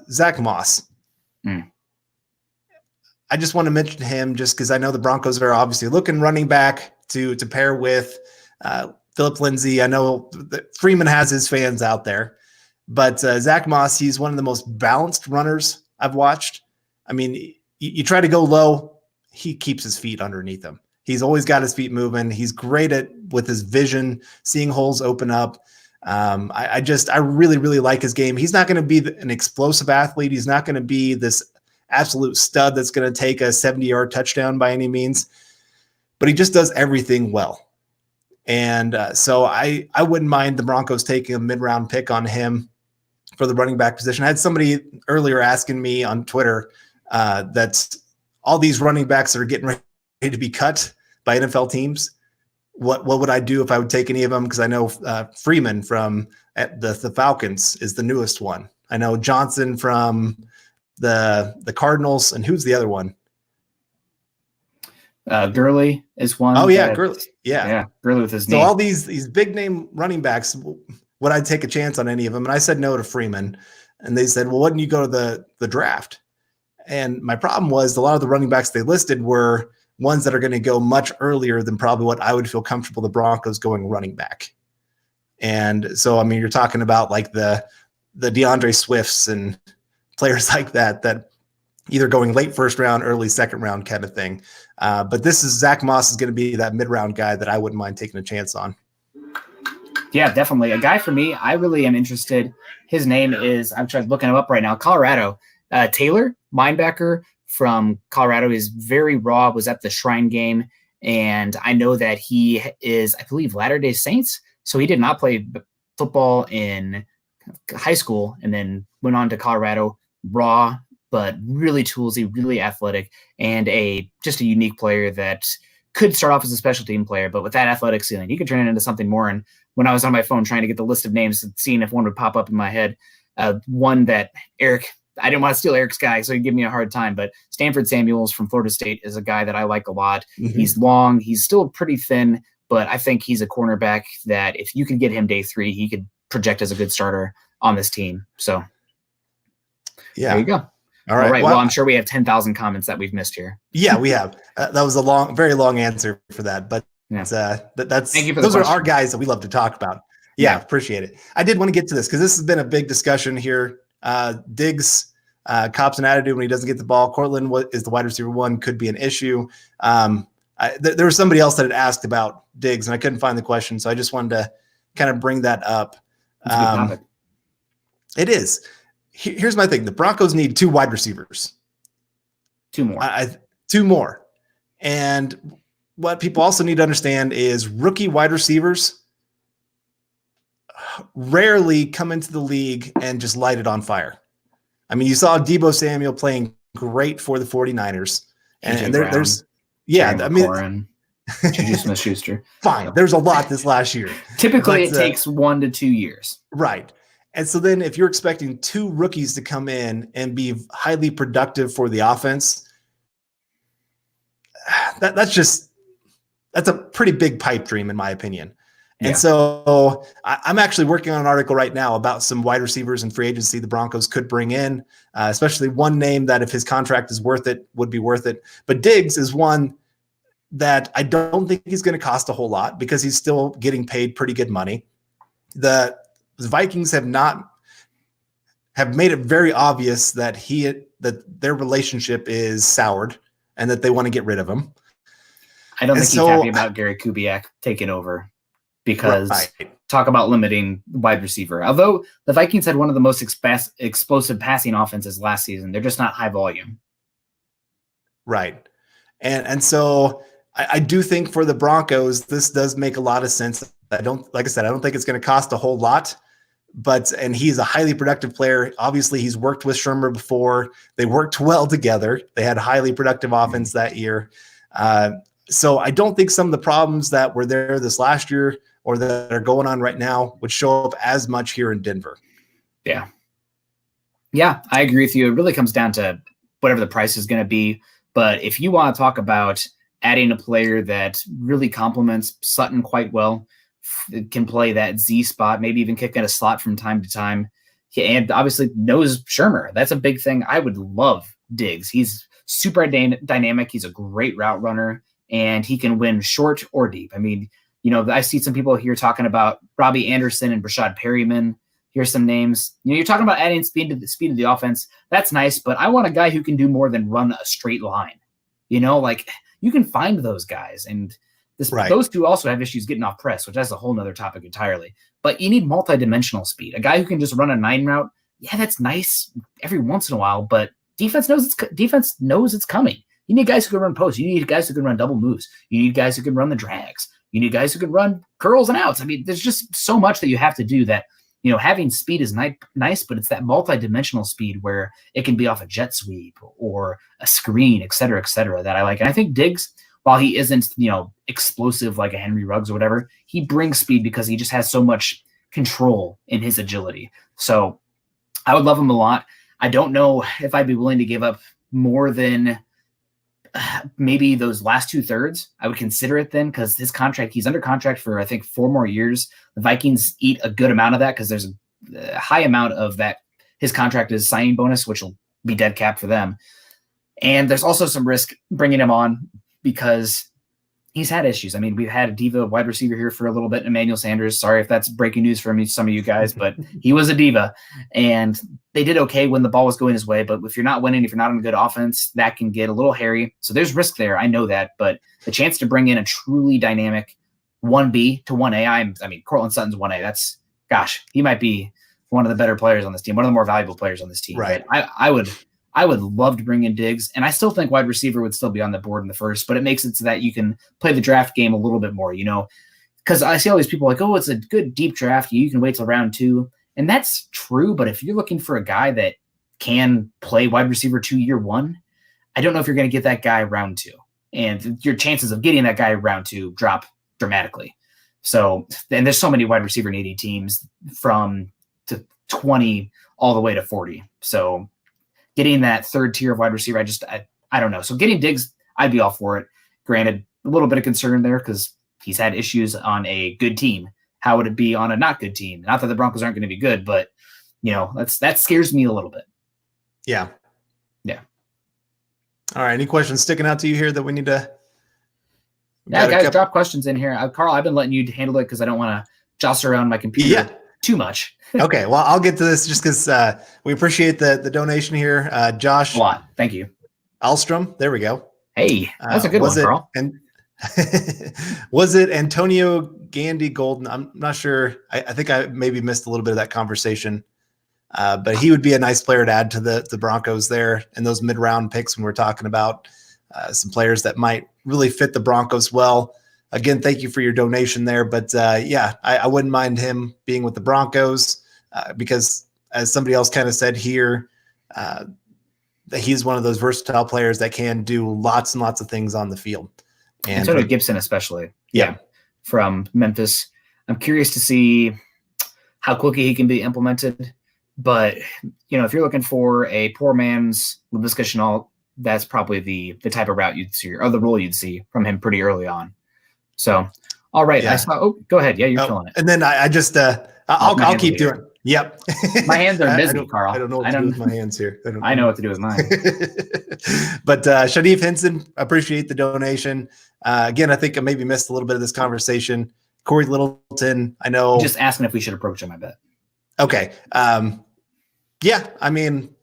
Zach Moss. I just want to mention him just because I know the Broncos are obviously looking running back to pair with Philip Lindsay. I know that Freeman has his fans out there, but Zach Moss, he's one of the most balanced runners I've watched. I mean, you try to go low, he keeps his feet underneath him. He's always got his feet moving. He's great with his vision, seeing holes open up. I really, really like his game. He's not going to be an explosive athlete. He's not going to be this absolute stud that's going to take a 70-yard touchdown by any means, but he just does everything well. And so I wouldn't mind the Broncos taking a mid-round pick on him for the running back position. I had somebody earlier asking me on Twitter that all these running backs that are getting ready to be cut by NFL teams, what would I do if I would take any of them? Because I know Freeman from the Falcons is the newest one. I know Johnson from the Cardinals, and who's the other one? Gurley is one. Oh yeah, Gurley. Yeah, Gurley with his name. So all these big name running backs, would I take a chance on any of them? And I said no to Freeman, and they said, well, why didn't you go to the draft? And my problem was a lot of the running backs they listed were ones that are going to go much earlier than probably what I would feel comfortable the Broncos going running back. And so, I mean, you're talking about like the DeAndre Swifts and players like that either going late 1st round, early 2nd round kind of thing. But this is Zach Moss is going to be that mid-round guy that I wouldn't mind taking a chance on. Yeah, definitely. A guy for me, I really am interested. His name is, I'm trying looking him up right now, Colorado. Taylor, linebacker from Colorado, is very raw, was at the Shrine game. And I know that he is, I believe, Latter-day Saints. So he did not play football in high school and then went on to Colorado. Raw, but really toolsy, really athletic, and just a unique player that could start off as a special team player, but with that athletic ceiling, he could turn it into something more. And when I was on my phone trying to get the list of names, seeing if one would pop up in my head, one that I didn't want to steal Eric's guy, so he'd give me a hard time, but Stanford Samuels from Florida State is a guy that I like a lot. Mm-hmm. He's long. He's still pretty thin, but I think he's a cornerback that if you could get him day 3, he could project as a good starter on this team. So there you go. All right. Well, I'm sure we have 10,000 comments that we've missed here. Yeah, we have. That was a very long answer for that, but that's Thank you for those are our guys that we love to talk about. Yeah, appreciate it. I did want to get to this because this has been a big discussion here. Diggs, cops and attitude when he doesn't get the ball. Cortland is the wide receiver 1, could be an issue. There was somebody else that had asked about Diggs, and I couldn't find the question, so I just wanted to kind of bring that up. That's a good topic. It is. Here's my thing. The Broncos need 2 wide receivers. 2 more. 2 more. And what people also need to understand is rookie wide receivers rarely come into the league and just light it on fire. I mean, you saw Deebo Samuel playing great for the 49ers. And there's Juju Smith-Schuster. Fine. There's a lot this last year. Typically, it takes 1 to 2 years. Right. And so then if you're expecting 2 rookies to come in and be highly productive for the offense, that's a pretty big pipe dream, in my opinion. And so I'm actually working on an article right now about some wide receivers and free agency the Broncos could bring in, especially one name that if his contract is worth it, would be worth it. But Diggs is one that I don't think he's going to cost a whole lot because he's still getting paid pretty good money. The Vikings have made it very obvious that their relationship is soured and that they want to get rid of him. I don't think he's happy about Gary Kubiak taking over because talk about limiting wide receiver. Although the Vikings had one of the most explosive passing offenses last season, they're just not high volume. Right. And so I do think for the Broncos, this does make a lot of sense. Like I said, I don't think it's going to cost a whole lot. And he's a highly productive player. Obviously, he's worked with Shurmur before. They worked well together. They had highly productive offense that year. So I don't think some of the problems that were there this last year or that are going on right now would show up as much here in Denver. Yeah. Yeah, I agree with you. It really comes down to whatever the price is going to be. But if you want to talk about adding a player that really complements Sutton quite well, can play that Z spot, maybe even kick in a slot from time to time, and obviously knows Shurmur. That's a big thing. I would love Diggs. He's super dynamic. He's a great route runner, and he can win short or deep. I mean, I see some people here talking about Robbie Anderson and Brashad Perryman. Here's some names. You're talking about adding speed to the offense. That's nice, but I want a guy who can do more than run a straight line. You can find those guys, and those 2 also have issues getting off press, which that's a whole nother topic entirely. But you need multi-dimensional speed. A guy who can just run a 9 route, that's nice every once in a while, but defense knows it's coming. You need guys who can run posts. You need guys who can run double moves. You need guys who can run the drags. You need guys who can run curls and outs. I mean, there's just so much that you have to do that, having speed is nice, but it's that multi-dimensional speed where it can be off a jet sweep or a screen, et cetera, that I like. And I think Diggs, while he isn't, explosive like a Henry Ruggs or whatever, he brings speed because he just has so much control in his agility. So I would love him a lot. I don't know if I'd be willing to give up more than maybe those last 2/3. I would consider it then because he's under contract for, I think, 4 more years. The Vikings eat a good amount of that because there's a high amount of that. His contract is signing bonus, which will be dead cap for them. And there's also some risk bringing him on because he's had issues. I mean, we've had a diva wide receiver here for a little bit, Emmanuel Sanders. Sorry if that's breaking news for some of you guys, but he was a diva. And they did okay when the ball was going his way. But if you're not winning, if you're not on a good offense, that can get a little hairy. So there's risk there. I know that. But the chance to bring in a truly dynamic 1B to 1A, I mean, Cortland Sutton's 1A. He might be one of the better players on this team, one of the more valuable players on this team. Right. I would love to bring in Diggs, and I still think wide receiver would still be on the board in the first, but it makes it so that you can play the draft game a little bit more, because I see all these people like, oh, it's a good deep draft. You can wait till round 2. And that's true. But if you're looking for a guy that can play wide receiver 2 year 1, I don't know if you're going to get that guy round 2. and your chances of getting that guy round 2 drop dramatically. So, and there's so many wide receiver needy teams from to 20 all the way to 40. So getting that third tier of wide receiver, I don't know. So getting Diggs, I'd be all for it. Granted, a little bit of concern there because he's had issues on a good team. How would it be on a not good team? Not that the Broncos aren't going to be good, but that scares me a little bit. Yeah. Yeah. All right. Any questions sticking out to you here that we need to? Yeah, guys, drop questions in here. Carl, I've been letting you handle it because I don't want to jostle around my computer too much. Okay. Well, I'll get to this just because we appreciate the donation here. Josh. A lot. Thank you. Alstrom. There we go. Hey, that's a good one, Carl. And was it Antonio Gandy Golden? I'm not sure. I think I maybe missed a little bit of that conversation. But he would be a nice player to add to the Broncos there and those mid-round picks when we're talking about some players that might really fit the Broncos well. Again, thank you for your donation there. But I wouldn't mind him being with the Broncos because, as somebody else kind of said here, that he's one of those versatile players that can do lots and lots of things on the field. And Antonio Gibson, especially. Yeah. From Memphis. I'm curious to see how quickly he can be implemented. But, if you're looking for a poor man's Laviska Shenault, that's probably the type of route you'd see or the role you'd see from him pretty early on. So, all right. Yeah. Go ahead. Yeah, you're killing it. And then I just, I'll keep doing it. Yep. My hands are busy, Carl. I don't know what to do with my hands here. I know what to do with mine. But Shadif Henson, appreciate the donation. Again, I think I maybe missed a little bit of this conversation. Corey Littleton, I know. Just asking if we should approach him, I bet. Okay. Yeah, I mean,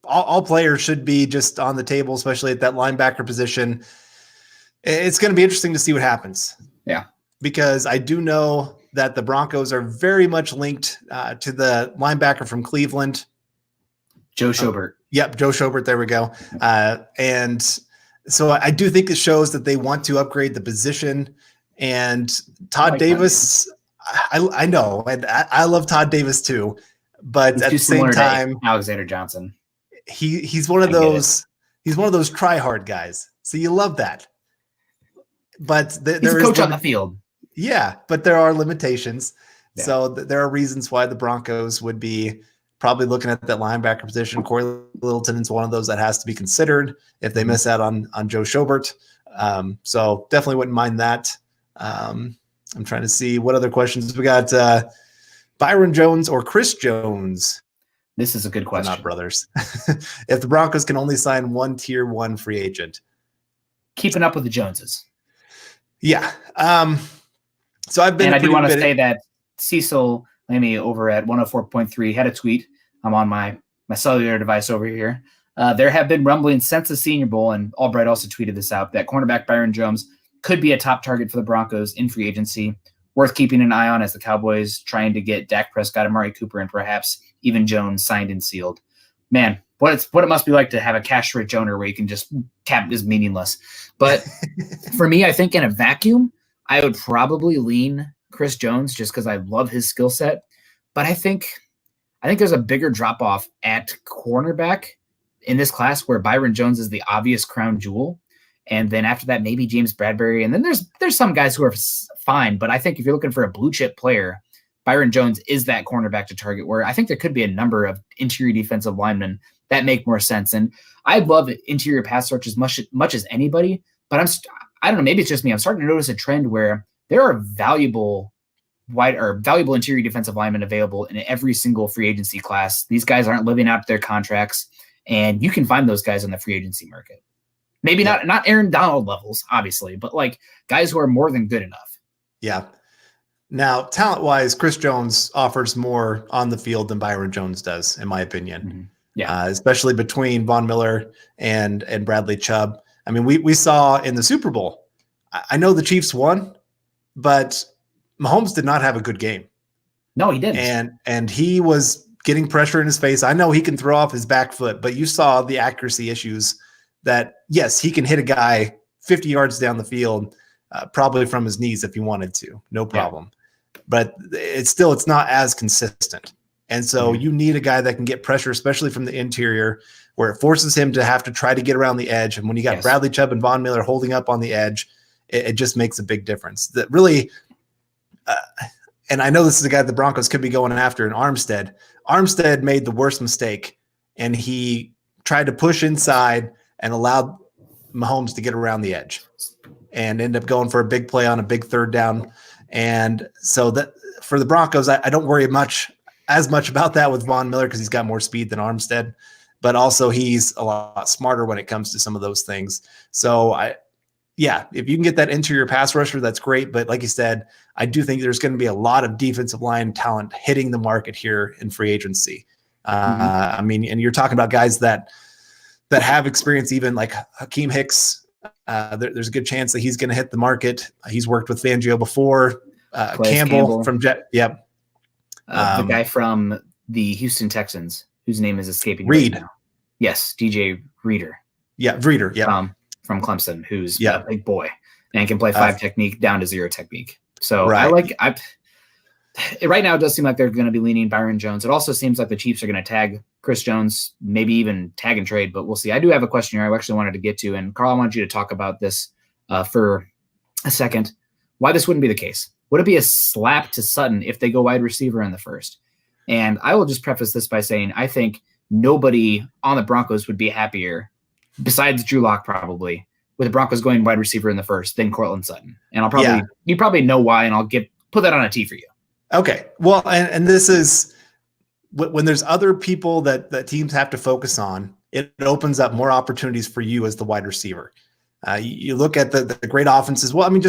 all players should be just on the table, especially at that linebacker position. It's going to be interesting to see what happens. Yeah. Because I do know that the Broncos are very much linked to the linebacker from Cleveland. Joe Schobert. Yep, Joe Schobert. There we go. And so I do think it shows that they want to upgrade the position. And Todd Davis, I know, and I love Todd Davis too. But at the same time, Alexander Johnson. He's one of those. He's one of those try hard guys. So you love that. But he's a coach on the field. Yeah, but there are limitations. Yeah. So there are reasons why the Broncos would be probably looking at that linebacker position. Corey Littleton is one of those that has to be considered if they miss out on Joe Schobert. So definitely wouldn't mind that. I'm trying to see what other questions we got. Byron Jones or Chris Jones? This is a good question. Not brothers. If the Broncos can only sign one tier 1 free agent. Keeping up with the Joneses. Yeah. So I've been. And I do want to say that Cecil Lamey over at 104.3 had a tweet. I'm on my cellular device over here. There have been rumblings since the Senior Bowl, and Albright also tweeted this out, that cornerback Byron Jones could be a top target for the Broncos in free agency. Worth keeping an eye on as the Cowboys trying to get Dak Prescott, Amari Cooper, and perhaps even Jones signed and sealed. Man, what it must be like to have a cash-rich owner where you can just cap is meaningless. But for me, I think in a vacuum, I would probably lean Chris Jones just because I love his skill set. But I think there's a bigger drop-off at cornerback in this class where Byron Jones is the obvious crown jewel. And then after that, maybe James Bradbury. And then there's some guys who are fine. But I think if you're looking for a blue-chip player, Byron Jones is that cornerback to target, where I think there could be a number of interior defensive linemen that make more sense. And I love interior pass rush as much as anybody. But I don't know, maybe it's just me. I'm starting to notice a trend where there are valuable interior defensive linemen available in every single free agency class. These guys aren't living out their contracts, and you can find those guys in the free agency market. Maybe not Aaron Donald levels, obviously, but like guys who are more than good enough. Yeah. Now, talent-wise, Chris Jones offers more on the field than Byron Jones does, in my opinion. Mm-hmm. Yeah, especially between Von Miller and Bradley Chubb. I mean, we saw in the Super Bowl. I know the Chiefs won, but Mahomes did not have a good game. No, he didn't. And he was getting pressure in his face. I know he can throw off his back foot, but you saw the accuracy issues that, yes, he can hit a guy 50 yards down the field, probably from his knees if he wanted to, no problem. Yeah. But it's not as consistent. And so you need a guy that can get pressure, especially from the interior, where it forces him to have to try to get around the edge. And when you got Bradley Chubb and Von Miller holding up on the edge, it just makes a big difference. That really, and I know this is a guy the Broncos could be going after in Armstead. Armstead made the worst mistake, and he tried to push inside and allowed Mahomes to get around the edge and end up going for a big play on a big third down. And so that for the Broncos, I don't worry as much about that with Von Miller because he's got more speed than Armstead, but also he's a lot smarter when it comes to some of those things. So if you can get that interior pass rusher, that's great. But like you said, I do think there's going to be a lot of defensive line talent hitting the market here in free agency. I mean, and you're talking about guys that have experience, even like Hakeem Hicks. There's a good chance that he's going to hit the market. He's worked with Fangio before. Campbell from Jet. Yep. The guy from the Houston Texans, whose name is escaping Reed. Right now. Yes, DJ Reader. Yeah, Reader. Yeah. From Clemson, who's a big boy and can play 5 technique down to 0 technique. So right. Right now it does seem like they're going to be leaning Byron Jones. It also seems like the Chiefs are going to tag Chris Jones, maybe even tag and trade, but we'll see. I do have a question here I actually wanted to get to, and Carl, I want you to talk about this for a second. Why this wouldn't be the case? Would it be a slap to Sutton if they go wide receiver in the first? And I will just preface this by saying I think nobody on the Broncos would be happier, besides Drew Lock probably, with the Broncos going wide receiver in the first than Cortland Sutton. And you probably know why, and I'll put that on a tee for you. Okay. Well, and this is when there's other people that teams have to focus on, it opens up more opportunities for you as the wide receiver. You look at the great offenses. Well, I mean,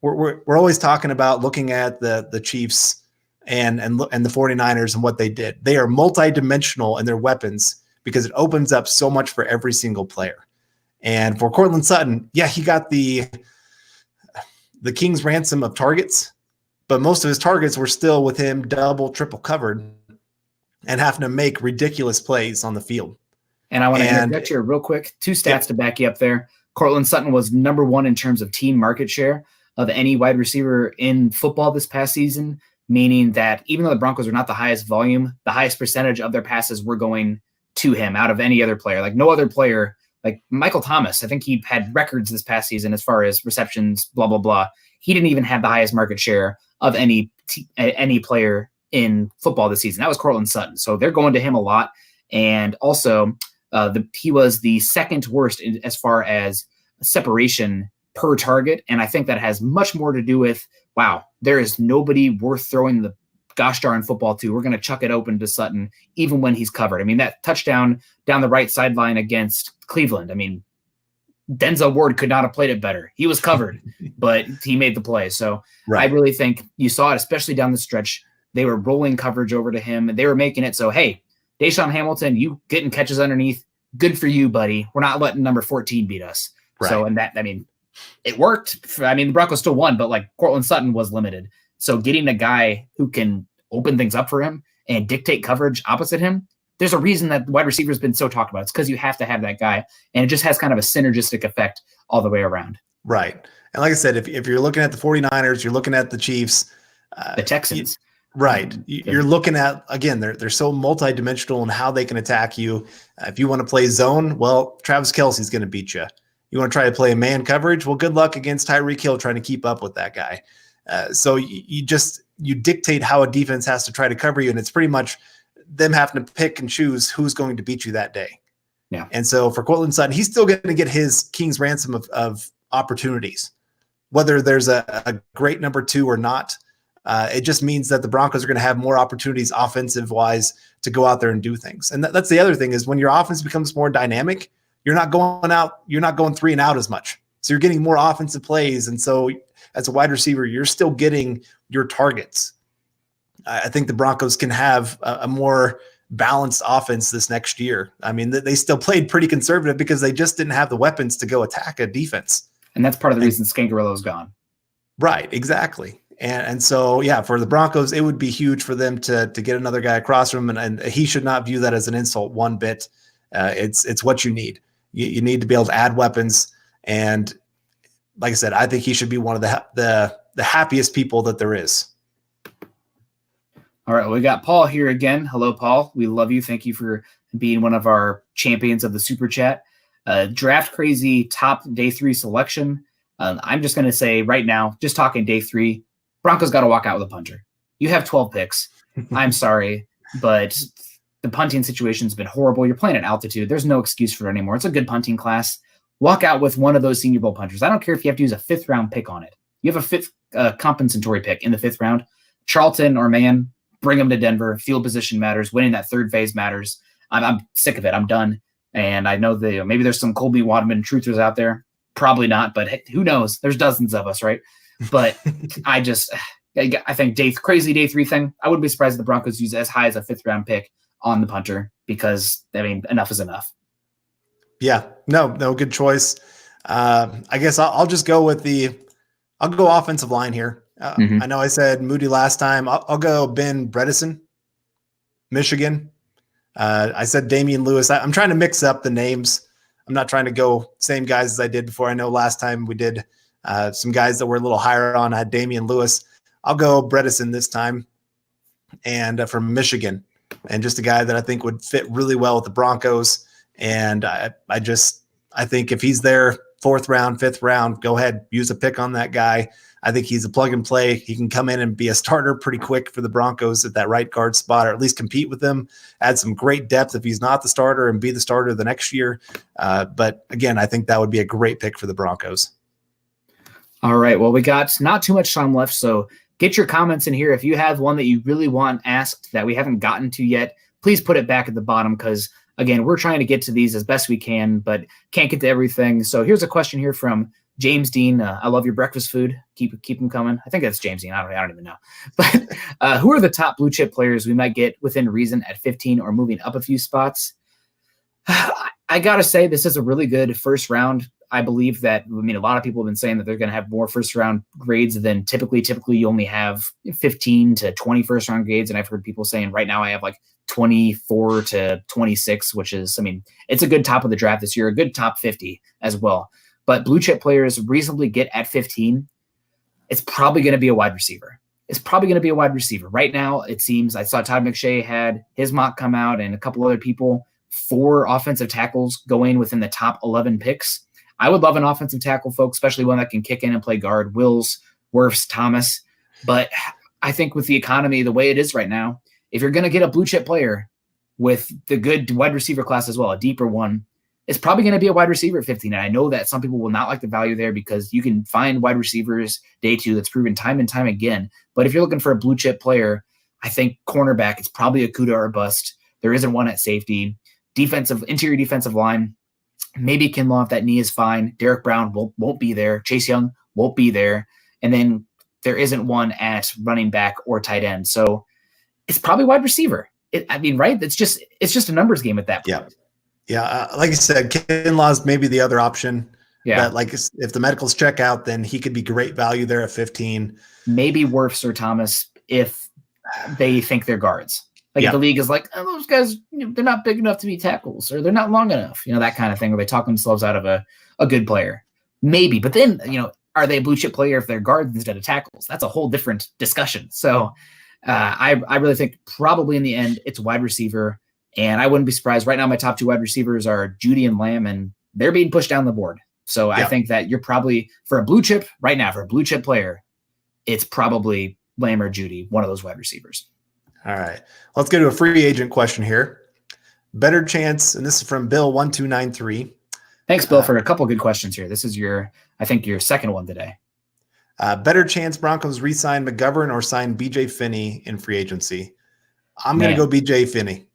we're always talking about looking at the Chiefs and the 49ers and what they did. They are multidimensional in their weapons because it opens up so much for every single player. And for Cortland Sutton, he got the king's ransom of targets, but most of his targets were still with him double, triple covered and having to make ridiculous plays on the field. And I want to interject here real quick. 2 stats to back you up there. Cortland Sutton was number 1 in terms of team market share of any wide receiver in football this past season, meaning that even though the Broncos are not the highest volume, the highest percentage of their passes were going to him out of any other player. Like no other player, like Michael Thomas, I think he had records this past season as far as receptions, blah, blah, blah. He didn't even have the highest market share of any player in football this season. That was Cortland Sutton. So they're going to him a lot. And also he was the second worst as far as separation per target. And I think that has much more to do with, there is nobody worth throwing the gosh darn football to. We're going to chuck it open to Sutton, even when he's covered. I mean, that touchdown down the right sideline against Cleveland, I mean, Denzel Ward could not have played it better. He was covered, but he made the play. So I really think you saw it, especially down the stretch. They were rolling coverage over to him, and they were making it so, hey, Deshaun Hamilton, you getting catches underneath. Good for you, buddy. We're not letting number 14 beat us. Right. So, and that, I mean, it worked. I mean, the Broncos still won, but like Cortland Sutton was limited. So getting a guy who can open things up for him and dictate coverage opposite him, there's a reason that wide receiver has been so talked about. It's because you have to have that guy, and it just has kind of a synergistic effect all the way around. Right. And like I said, if you're looking at the 49ers, you're looking at the Chiefs. The Texans. You're looking at, again, they're so multidimensional in how they can attack you. If you want to play zone, well, Travis Kelce's going to beat you. You want to try to play man coverage? Well, good luck against Tyreek Hill trying to keep up with that guy. So you dictate how a defense has to try to cover you, and it's pretty much them having to pick and choose who's going to beat you that day. Yeah. And so for Cortland Sutton, he's still going to get his king's ransom of opportunities, whether there's a great number 2 or not. It just means that the Broncos are going to have more opportunities offensive-wise to go out there and do things. And that's the other thing is when your offense becomes more dynamic, you're not going 3 and out as much. So you're getting more offensive plays. And so as a wide receiver, you're still getting your targets. I think the Broncos can have a more balanced offense this next year. I mean, they still played pretty conservative because they just didn't have the weapons to go attack a defense. And that's part of the reason Scangarello's gone. Right, exactly. And so, for the Broncos, it would be huge for them to get another guy across from him, and he should not view that as an insult one bit. It's what you need. You need to be able to add weapons, and like I said, I think he should be one of the happiest people that there is. All right, we got Paul here again. Hello, Paul. We love you. Thank you for being one of our champions of the Super Chat. Draft crazy top day 3 selection. I'm just going to say right now, just talking day 3, Broncos got to walk out with a punter. You have 12 picks. I'm sorry, but the punting situation's been horrible. You're playing at altitude. There's no excuse for it anymore. It's a good punting class. Walk out with one of those Senior Bowl punters. I don't care if you have to use a 5th round pick on it. You have a 5th compensatory pick in the 5th round. Charlton or Mann, bring them to Denver. Field position matters. Winning that 3rd phase matters. I'm sick of it. I'm done. And I know that maybe there's some Colby Wadman truthers out there. Probably not, but hey, who knows? There's dozens of us, right? But I think crazy day 3 thing. I wouldn't be surprised if the Broncos use as high as a 5th round pick on the punter because, enough is enough. Yeah, no, good choice. I guess I'll just go with I'll go offensive line here. I know I said Moody last time. I'll go Ben Bredesen, Michigan. I said Damian Lewis. I'm trying to mix up the names. I'm not trying to go same guys as I did before. I know last time we did some guys that were a little higher on. I had Damian Lewis. I'll go Bredesen this time, and from Michigan, and just a guy that I think would fit really well with the Broncos. And I think if he's there 4th round, 5th round, go ahead, use a pick on that guy. I think he's a plug and play. He can come in and be a starter pretty quick for the Broncos at that right guard spot, or at least compete with them, add some great depth if he's not the starter and be the starter the next year. But again, I think that would be a great pick for the Broncos. All right. Well, we got not too much time left, so get your comments in here. If you have one that you really want asked that we haven't gotten to yet, please put it back at the bottom because, again, we're trying to get to these as best we can, but can't get to everything. So here's a question here from James Dean. I love your breakfast food. Keep them coming. I think that's James Dean. I don't even know. But who are the top blue chip players we might get within reason at 15 or moving up a few spots? I got to say, this is a really good 1st round. I believe that, a lot of people have been saying that they're going to have more 1st round grades than typically. Typically, you only have 15 to 20 1st round grades. And I've heard people saying right now I have like 24 to 26, which is, it's a good top of the draft this year, a good top 50 as well. But blue chip players reasonably get at 15. It's probably going to be a wide receiver. Right now, it seems I saw Todd McShay had his mock come out and a couple other people, 4 offensive tackles going within the top 11 picks. I would love an offensive tackle, folks, especially one that can kick in and play guard. Wills, Wirfs, Thomas. But I think with the economy the way it is right now, if you're going to get a blue chip player with the good wide receiver class as well, a deeper one, it's probably going to be a wide receiver at 15. And I know that some people will not like the value there because you can find wide receivers day 2 that's proven time and time again. But if you're looking for a blue chip player, I think cornerback, it's probably a Kuda or bust. There isn't one at safety. Interior defensive line, maybe Kinlaw if that knee is fine. Derek Brown won't be there. Chase Young won't be there. And then there isn't one at running back or tight end. So it's probably wide receiver. Right? It's just a numbers game at that point. Yeah. Like I said, Kinlaw's maybe the other option. Yeah. But if the medicals check out, then he could be great value there at 15. Maybe Wirfs or Thomas if they think they're guards. If the league is like, oh, those guys, they're not big enough to be tackles or they're not long enough, that kind of thing, where they talk themselves out of a good player. Maybe. But then, are they a blue chip player if they're guards instead of tackles? That's a whole different discussion. So I really think probably in the end, it's wide receiver. And I wouldn't be surprised. Right now, my top 2 wide receivers are Judy and Lamb, and they're being pushed down the board. So I think that you're probably, for a blue chip player, it's probably Lamb or Judy, one of those wide receivers. All right. Let's go to a free agent question here. Better chance, and this is from Bill 1293. Thanks, Bill, for a couple good questions here. This is I think your second one today. Better chance Broncos re-sign McGovern or sign BJ Finney in free agency. I'm going to go BJ Finney.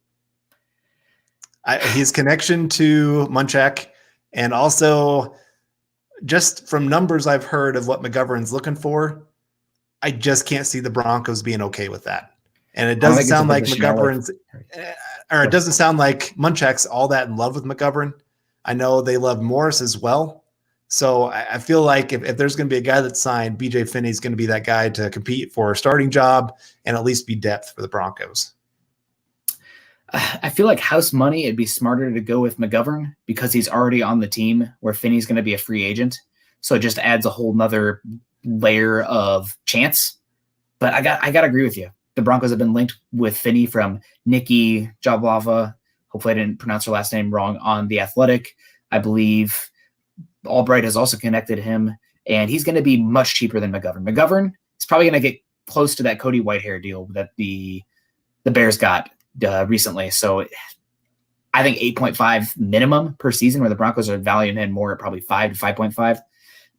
His connection to Munchak, and also just from numbers I've heard of what McGovern's looking for, I just can't see the Broncos being okay with that. And it doesn't sound like McGovern's, or it doesn't sound like Munchak's all that in love with McGovern. I know they love Morris as well. So I feel like if there's going to be a guy that's signed, BJ Finney's going to be that guy to compete for a starting job and at least be depth for the Broncos. I feel like house money, it'd be smarter to go with McGovern because he's already on the team where Finney's going to be a free agent. So it just adds a whole nother layer of chance. But I got to agree with you. The Broncos have been linked with Finney from Nicky, Jablava, hopefully I didn't pronounce her last name wrong, on The Athletic. I believe Albright has also connected him, and he's going to be much cheaper than McGovern. McGovern is probably going to get close to that Cody Whitehair deal that the Bears got recently. So I think 8.5 minimum per season, where the Broncos are valuing him more at probably 5 to 5.5.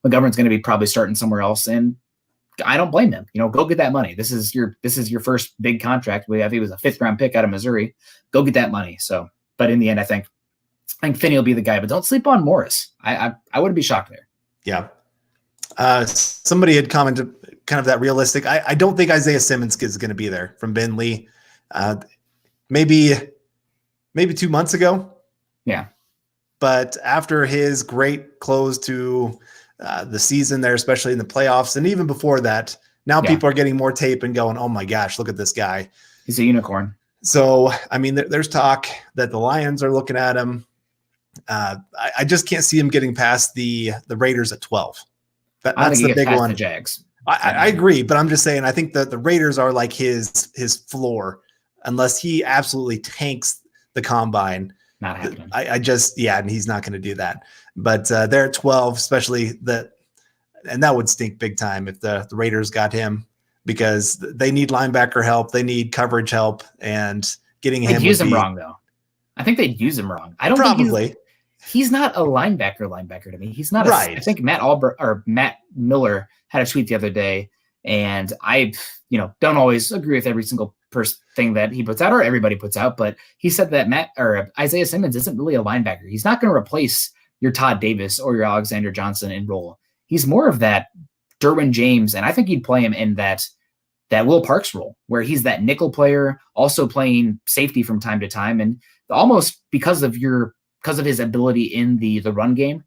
McGovern's going to be probably starting somewhere else, and I don't blame him. Go get that money. This is your first big contract. I think it was a 5th round pick out of Missouri. Go get that money. So, but in the end, I think Finney will be the guy. But don't sleep on Morris. I wouldn't be shocked there. Yeah. Somebody had commented kind of that realistic. I don't think Isaiah Simmons is going to be there from Ben Lee. Maybe 2 months ago. Yeah. But after his great close to the season there, especially in the playoffs, and even before that, now people are getting more tape and going, oh my gosh, look at this guy. He's a unicorn. So, I mean, there's talk that the Lions are looking at him. I just can't see him getting past the Raiders at 12. That's the big one. The Jags. I agree, but I'm just saying, I think that the Raiders are like his floor, unless he absolutely tanks the combine. Not happening. And he's not going to do that. But they're at 12, especially and that would stink big time if the Raiders got him, because they need linebacker help, they need coverage help, and getting him. They'd use him wrong, though. I think they'd use him wrong. I don't think he's not a linebacker to me. He's not right. I think Matt Miller had a tweet the other day, and I don't always agree with every single thing that he puts out or everybody puts out, but he said that Isaiah Simmons isn't really a linebacker. He's not going to replace your Todd Davis or your Alexander Johnson in role. He's more of that Derwin James, and I think you'd play him in that Will Parks role, where he's that nickel player, also playing safety from time to time, and almost because of his ability in the run game,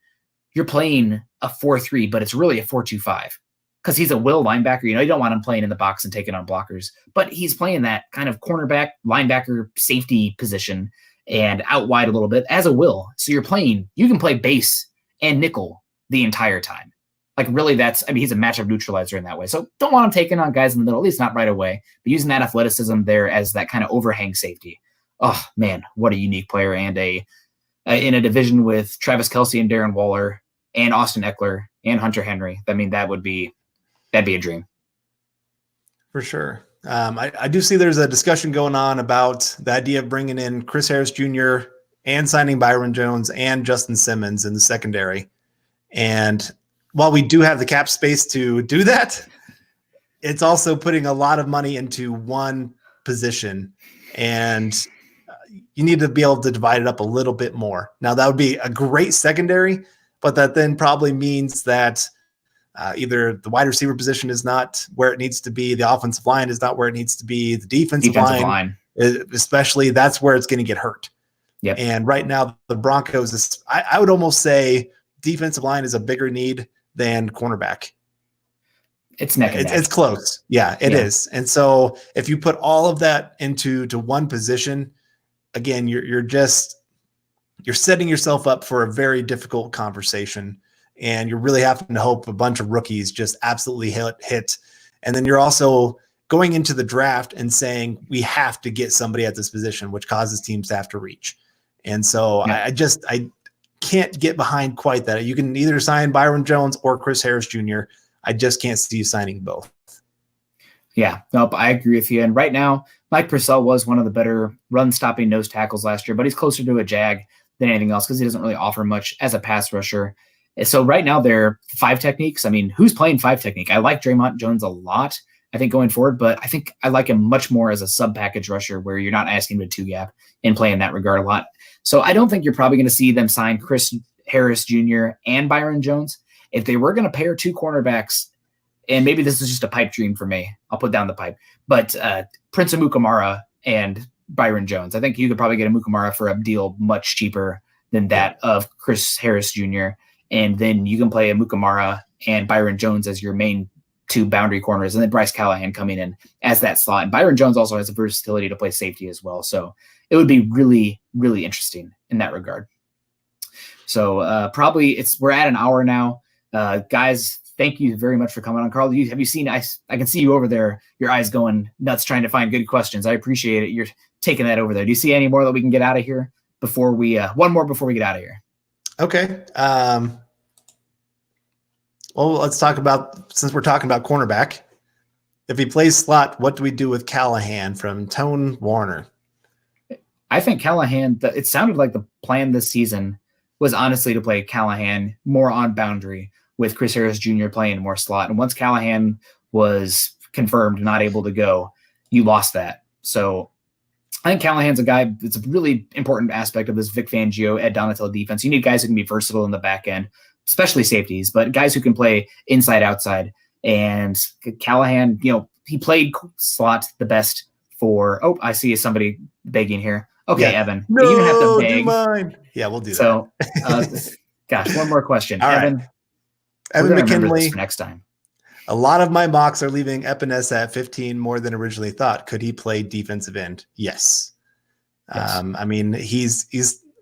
you're playing a 4-3, but it's really a 4-2-5. Because he's a will linebacker. You don't want him playing in the box and taking on blockers, but he's playing that kind of cornerback, linebacker, safety position and out wide a little bit as a will. So you can play base and nickel the entire time. Like really he's a matchup neutralizer in that way. So don't want him taking on guys in the middle, at least not right away, but using that athleticism there as that kind of overhang safety. Oh man, what a unique player, and in a division with Travis Kelce and Darren Waller and Austin Eckler and Hunter Henry. I mean, that'd be a dream. For sure. I do see there's a discussion going on about the idea of bringing in Chris Harris Jr. and signing Byron Jones and Justin Simmons in the secondary. And while we do have the cap space to do that, it's also putting a lot of money into one position, and you need to be able to divide it up a little bit more. Now, that would be a great secondary, but that then probably means that either the wide receiver position is not where it needs to be, the offensive line is not where it needs to be, the defensive line, especially, that's where it's going to get hurt. Yep. And right now, the Broncos, I would almost say defensive line is a bigger need than cornerback. It's neck and neck. It's close. Yeah, it is. And so if you put all of that into one position, again, you're setting yourself up for a very difficult conversation. And you're really having to hope a bunch of rookies just absolutely hit. And then you're also going into the draft and saying, we have to get somebody at this position, which causes teams to have to reach. And so I can't get behind quite that. You can either sign Byron Jones or Chris Harris Jr. I just can't see you signing both. Yeah, nope, I agree with you. And right now, Mike Purcell was one of the better run-stopping nose tackles last year, but he's closer to a Jag than anything else because he doesn't really offer much as a pass rusher. So right now they're 5 techniques. I mean, who's playing 5 technique? I like Draymond Jones a lot, I think, going forward, but I think I like him much more as a sub-package rusher where you're not asking him to 2-gap and play in that regard a lot. So I don't think you're probably going to see them sign Chris Harris Jr. and Byron Jones. If they were going to pair 2 cornerbacks, and maybe this is just a pipe dream for me, I'll put down the pipe, but Prince Amukamara and Byron Jones, I think you could probably get a Amukamara for a deal much cheaper than that of Chris Harris Jr., and then you can play Amukamara and Byron Jones as your main 2 boundary corners, and then Bryce Callahan coming in as that slot. And Byron Jones also has the versatility to play safety as well. So it would be really, really interesting in that regard. So probably we're at an hour now. Guys, thank you very much for coming on, Carl. Have you seen, I can see you over there, your eyes going nuts trying to find good questions. I appreciate it. You're taking that over there. Do you see any more that we can get out of here before we, one more before we get out of here? Okay. Well, let's talk about, since we're talking about cornerback, if he plays slot, what do we do with Callahan from Tone Warner? I think Callahan, it sounded like the plan this season was honestly to play Callahan more on boundary with Chris Harris Jr. playing more slot. And once Callahan was confirmed not able to go, you lost that. So I think Callahan's a guy that's a really important aspect of this Vic Fangio, Ed Donatell defense. You need guys who can be versatile in the back end, especially safeties, but guys who can play inside, outside. And Callahan, he played slot the best for, I see somebody begging here. Okay, yeah. Evan. No, you don't have to beg. Do mine. Yeah, we'll do that. So, gosh, one more question. All Evan, right. Evan McKinley. For next time. A lot of my mocks are leaving Epinesa at 15 more than originally thought. Could he play defensive end? Yes. I mean, he's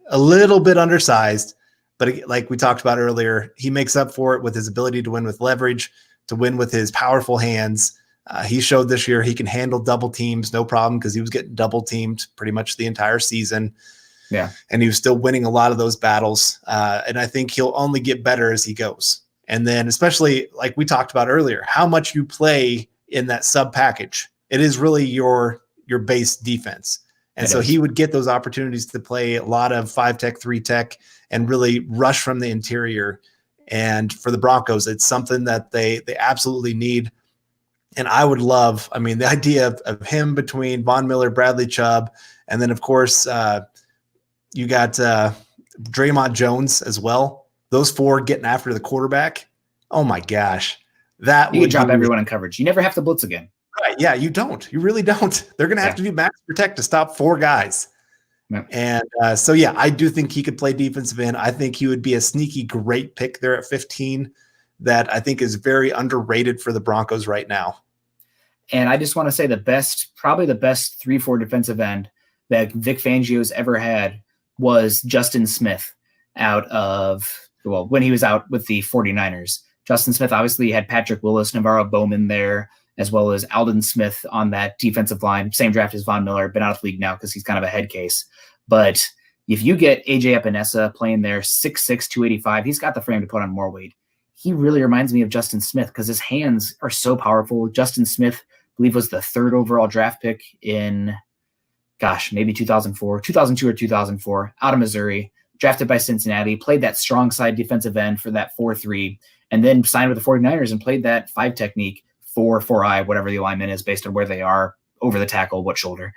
a little bit undersized, but like we talked about earlier, he makes up for it with his ability to win with leverage, to win with his powerful hands. He showed this year he can handle double teams, no problem, because he was getting double teamed pretty much the entire season. Yeah. And he was still winning a lot of those battles. And I think he'll only get better as he goes. And then especially like we talked about earlier, how much you play in that sub package. It is really your base defense. And so he would get those opportunities to play a lot of 5-tech, 3-tech, and really rush from the interior. And for the Broncos, it's something that they absolutely need. And I would love, the idea of him between Von Miller, Bradley Chubb, and then, of course, you got Draymond Jones as well. Those four getting after the quarterback. Oh, my gosh. You would drop everyone in coverage. You never have to blitz again. Right. Yeah, you don't. You really don't. They're going to have to do max protect to stop four guys. Yeah. And I do think he could play defensive end. I think he would be a sneaky great pick there at 15 that I think is very underrated for the Broncos right now. And I just want to say probably the best 3-4 defensive end that Vic Fangio's ever had was Justin Smith when he was out with the 49ers. Justin Smith obviously had Patrick Willis, Navarro Bowman there, as well as Aldon Smith on that defensive line. Same draft as Von Miller, been out of the league now because he's kind of a head case. But if you get AJ Epinesa playing there, 6'6", 285, he's got the frame to put on more weight. He really reminds me of Justin Smith because his hands are so powerful. Justin Smith, I believe, was the 3rd overall draft pick in, maybe 2002 or 2004, out of Missouri, drafted by Cincinnati, played that strong side defensive end for that 4-3, and then signed with the 49ers and played that 5 technique, 4-4-eye, whatever the alignment is based on where they are, over the tackle, what shoulder.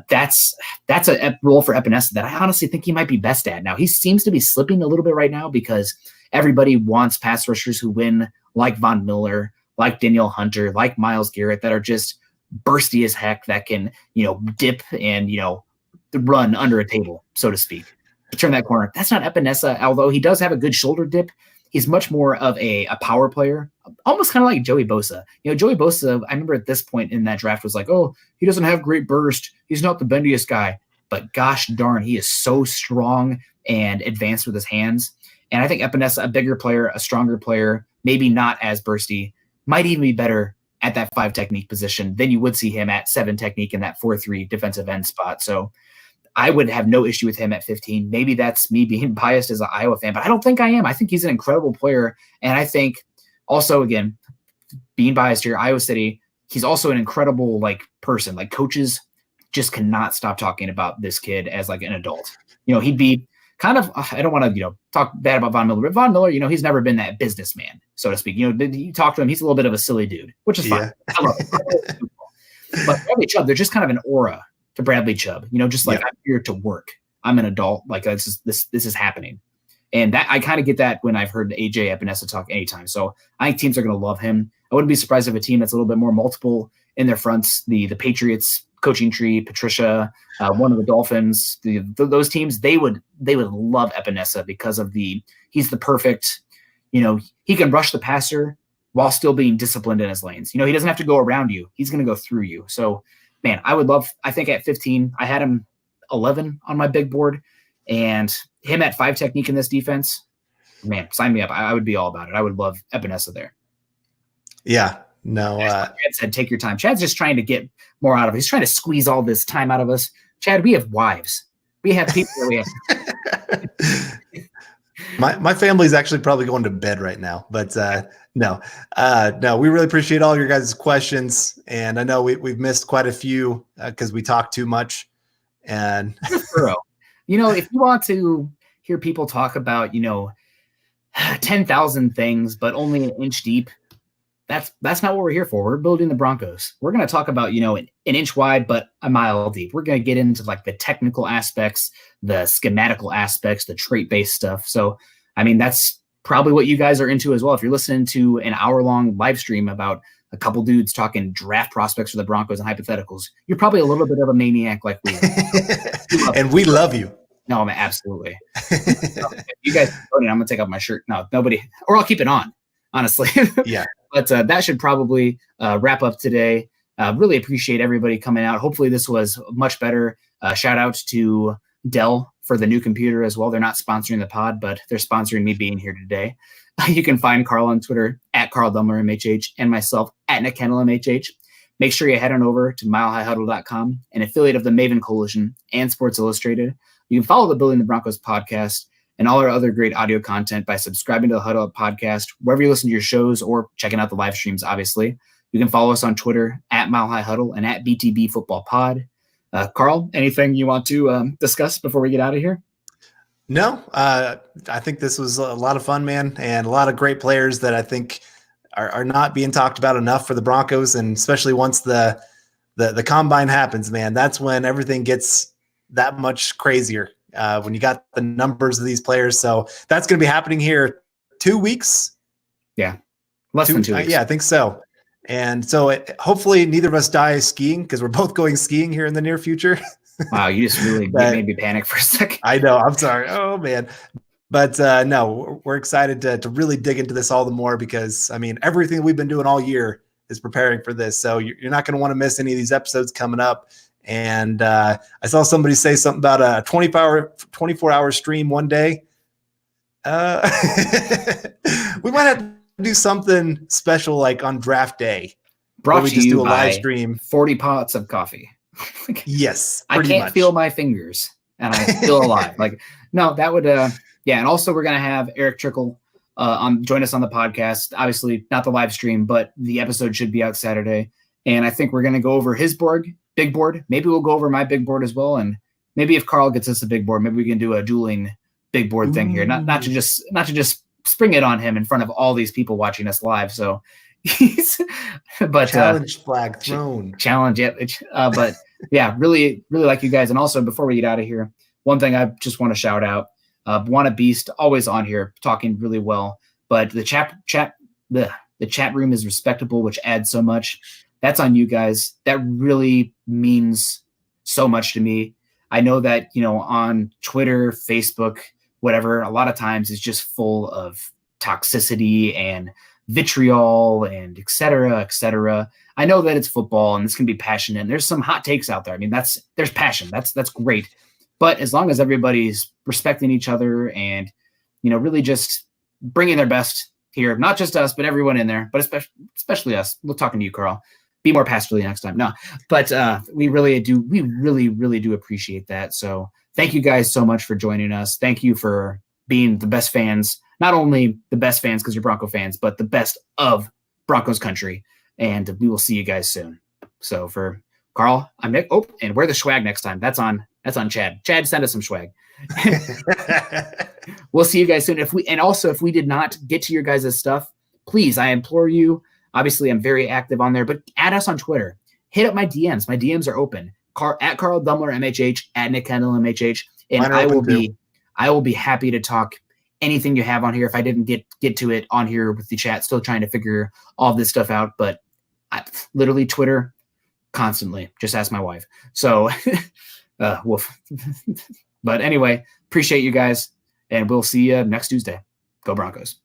That's a role for Epinesa that I honestly think he might be best at. Now, he seems to be slipping a little bit right now because everybody wants pass rushers who win like Von Miller, like Danielle Hunter, like Myles Garrett, that are just bursty as heck, that can, dip and, run under a table, so to speak, to turn that corner. That's not Epinesa, although he does have a good shoulder dip. He's much more of a power player, almost kind of like Joey Bosa. Joey Bosa, I remember at this point in that draft was like, oh, he doesn't have great burst. He's not the bendiest guy. But gosh darn, he is so strong and advanced with his hands. And I think Epinesa, a bigger player, a stronger player, maybe not as bursty, might even be better at that 5 technique position than you would see him at 7 technique in that 4-3 defensive end spot. So I would have no issue with him at 15. Maybe that's me being biased as an Iowa fan, but I don't think I am. I think he's an incredible player. And I think also, again, being biased here, Iowa City, he's also an incredible person. Coaches just cannot stop talking about this kid as an adult. He'd be kind of, I don't want to, talk bad about Von Miller, but Von Miller, he's never been that businessman, so to speak. You talk to him, he's a little bit of a silly dude, which is fine. I love him. But Bradley Chubb, they're just kind of an aura to Bradley Chubb, just I'm here to work. I'm an adult. This is happening. And that I kind of get that when I've heard AJ Epinesa talk anytime. So I think teams are going to love him. I wouldn't be surprised if a team that's a little bit more multiple in their fronts, the Patriots coaching tree, Patricia, one of the Dolphins, those teams, they would love Epinesa because of he's the perfect, he can rush the passer while still being disciplined in his lanes. He doesn't have to go around you. He's going to go through you. So man, I think at 15, I had him 11 on my big board, and him at 5 technique in this defense, man, sign me up. I would be all about it. I would love Epinesa there. Yeah. No. Chad said, take your time. Chad's just trying to get more out of it. He's trying to squeeze all this time out of us. Chad, we have wives. We have people that we have. My family's actually probably going to bed right now, but no, we really appreciate all your guys' questions. And I know we've missed quite a few because we talk too much. And you know, if you want to hear people talk about, 10,000 things, but only an inch deep, that's not what we're here for. We're building the Broncos. We're going to talk about, an inch wide, but a mile deep. We're going to get into like the technical aspects, the schematical aspects, the trait-based stuff. So, I mean, that's probably what you guys are into as well. If you're listening to an hour-long live stream about a couple dudes talking draft prospects for the Broncos and hypotheticals, you're probably a little bit of a maniac like we are. And we love you. No, I mean, absolutely. If you guys, I'm going to take off my shirt. No, nobody, or I'll keep it on, honestly. Yeah. But that should probably wrap up today. Really appreciate everybody coming out. Hopefully this was much better. Shout out to Dell for the new computer as well. They're not sponsoring the pod, but they're sponsoring me being here today. You can find Carl on Twitter at Carl Dumler MHH and myself at Kendell MHH. Make sure you head on over to milehighhuddle.com, an affiliate of the Maven Coalition and Sports Illustrated. You can follow the Building the Broncos podcast and all our other great audio content by subscribing to the Huddle Up podcast, wherever you listen to your shows or checking out the live streams, obviously. You can follow us on Twitter at Mile High Huddle and at BTB Football Pod. Carl, anything you want to discuss before we get out of here? No, I think this was a lot of fun, man, and a lot of great players that I think are not being talked about enough for the Broncos, and especially once the combine happens, man, that's when everything gets that much crazier. When you got the numbers of these players. So that's going to be happening here 2 weeks. Yeah. Less than 2 weeks. Yeah, I think so. And so hopefully neither of us die skiing because we're both going skiing here in the near future. Wow. You just really made me panic for a second. I know. I'm sorry. Oh, man. But no, we're excited to really dig into this all the more because, I mean, everything we've been doing all year is preparing for this. So you're not going to want to miss any of these episodes coming up. And I saw somebody say something about a 24-hour stream one day. We might have to do something special like on draft day. Brought to you do a by live stream. 40 pots of coffee. Yes, I can't feel my fingers and I'm still alive. No, that would, yeah. And also we're going to have Eric Trickle join us on the podcast. Obviously not the live stream, but the episode should be out Saturday. And I think we're going to go over his big board. Maybe we'll go over my big board as well. And maybe if Carl gets us a big board, maybe we can do a dueling big board thing here. Not to just spring it on him in front of all these people watching us live. So but challenge flag thrown. Challenge, yeah. But yeah, really, really like you guys. And also before we get out of here, one thing I just want to shout out, Wanna Beast, always on here talking really well. But the chat room is respectable, which adds so much. That's on you guys. That really means so much to me. I know that, on Twitter, Facebook, whatever, a lot of times it's just full of toxicity and vitriol and et cetera, et cetera. I know that it's football and this can be passionate and there's some hot takes out there. I mean, there's passion. That's great. But as long as everybody's respecting each other and, really just bringing their best here, not just us, but everyone in there, but especially us. We're talking to you, Carl. Be more pastorally next time. No, but we really do appreciate that. So thank you guys so much for joining us. Thank you for being the best fans, not only the best fans because you're Bronco fans, but the best of Broncos country. And we will see you guys soon. So for Carl, I'm Nick. Oh, and wear the swag next time. That's on Chad. Chad, send us some swag. We'll see you guys soon. If we did not get to your guys' stuff, please, I implore you. Obviously, I'm very active on there, but add us on Twitter. Hit up my DMs. My DMs are open. At Carl Dumler MHH, at Nick Kendell MHH, and I will be happy to talk anything you have on here. If I didn't get to it on here with the chat, still trying to figure all this stuff out, but literally Twitter constantly. Just ask my wife. So, woof. But anyway, appreciate you guys, and we'll see you next Tuesday. Go Broncos.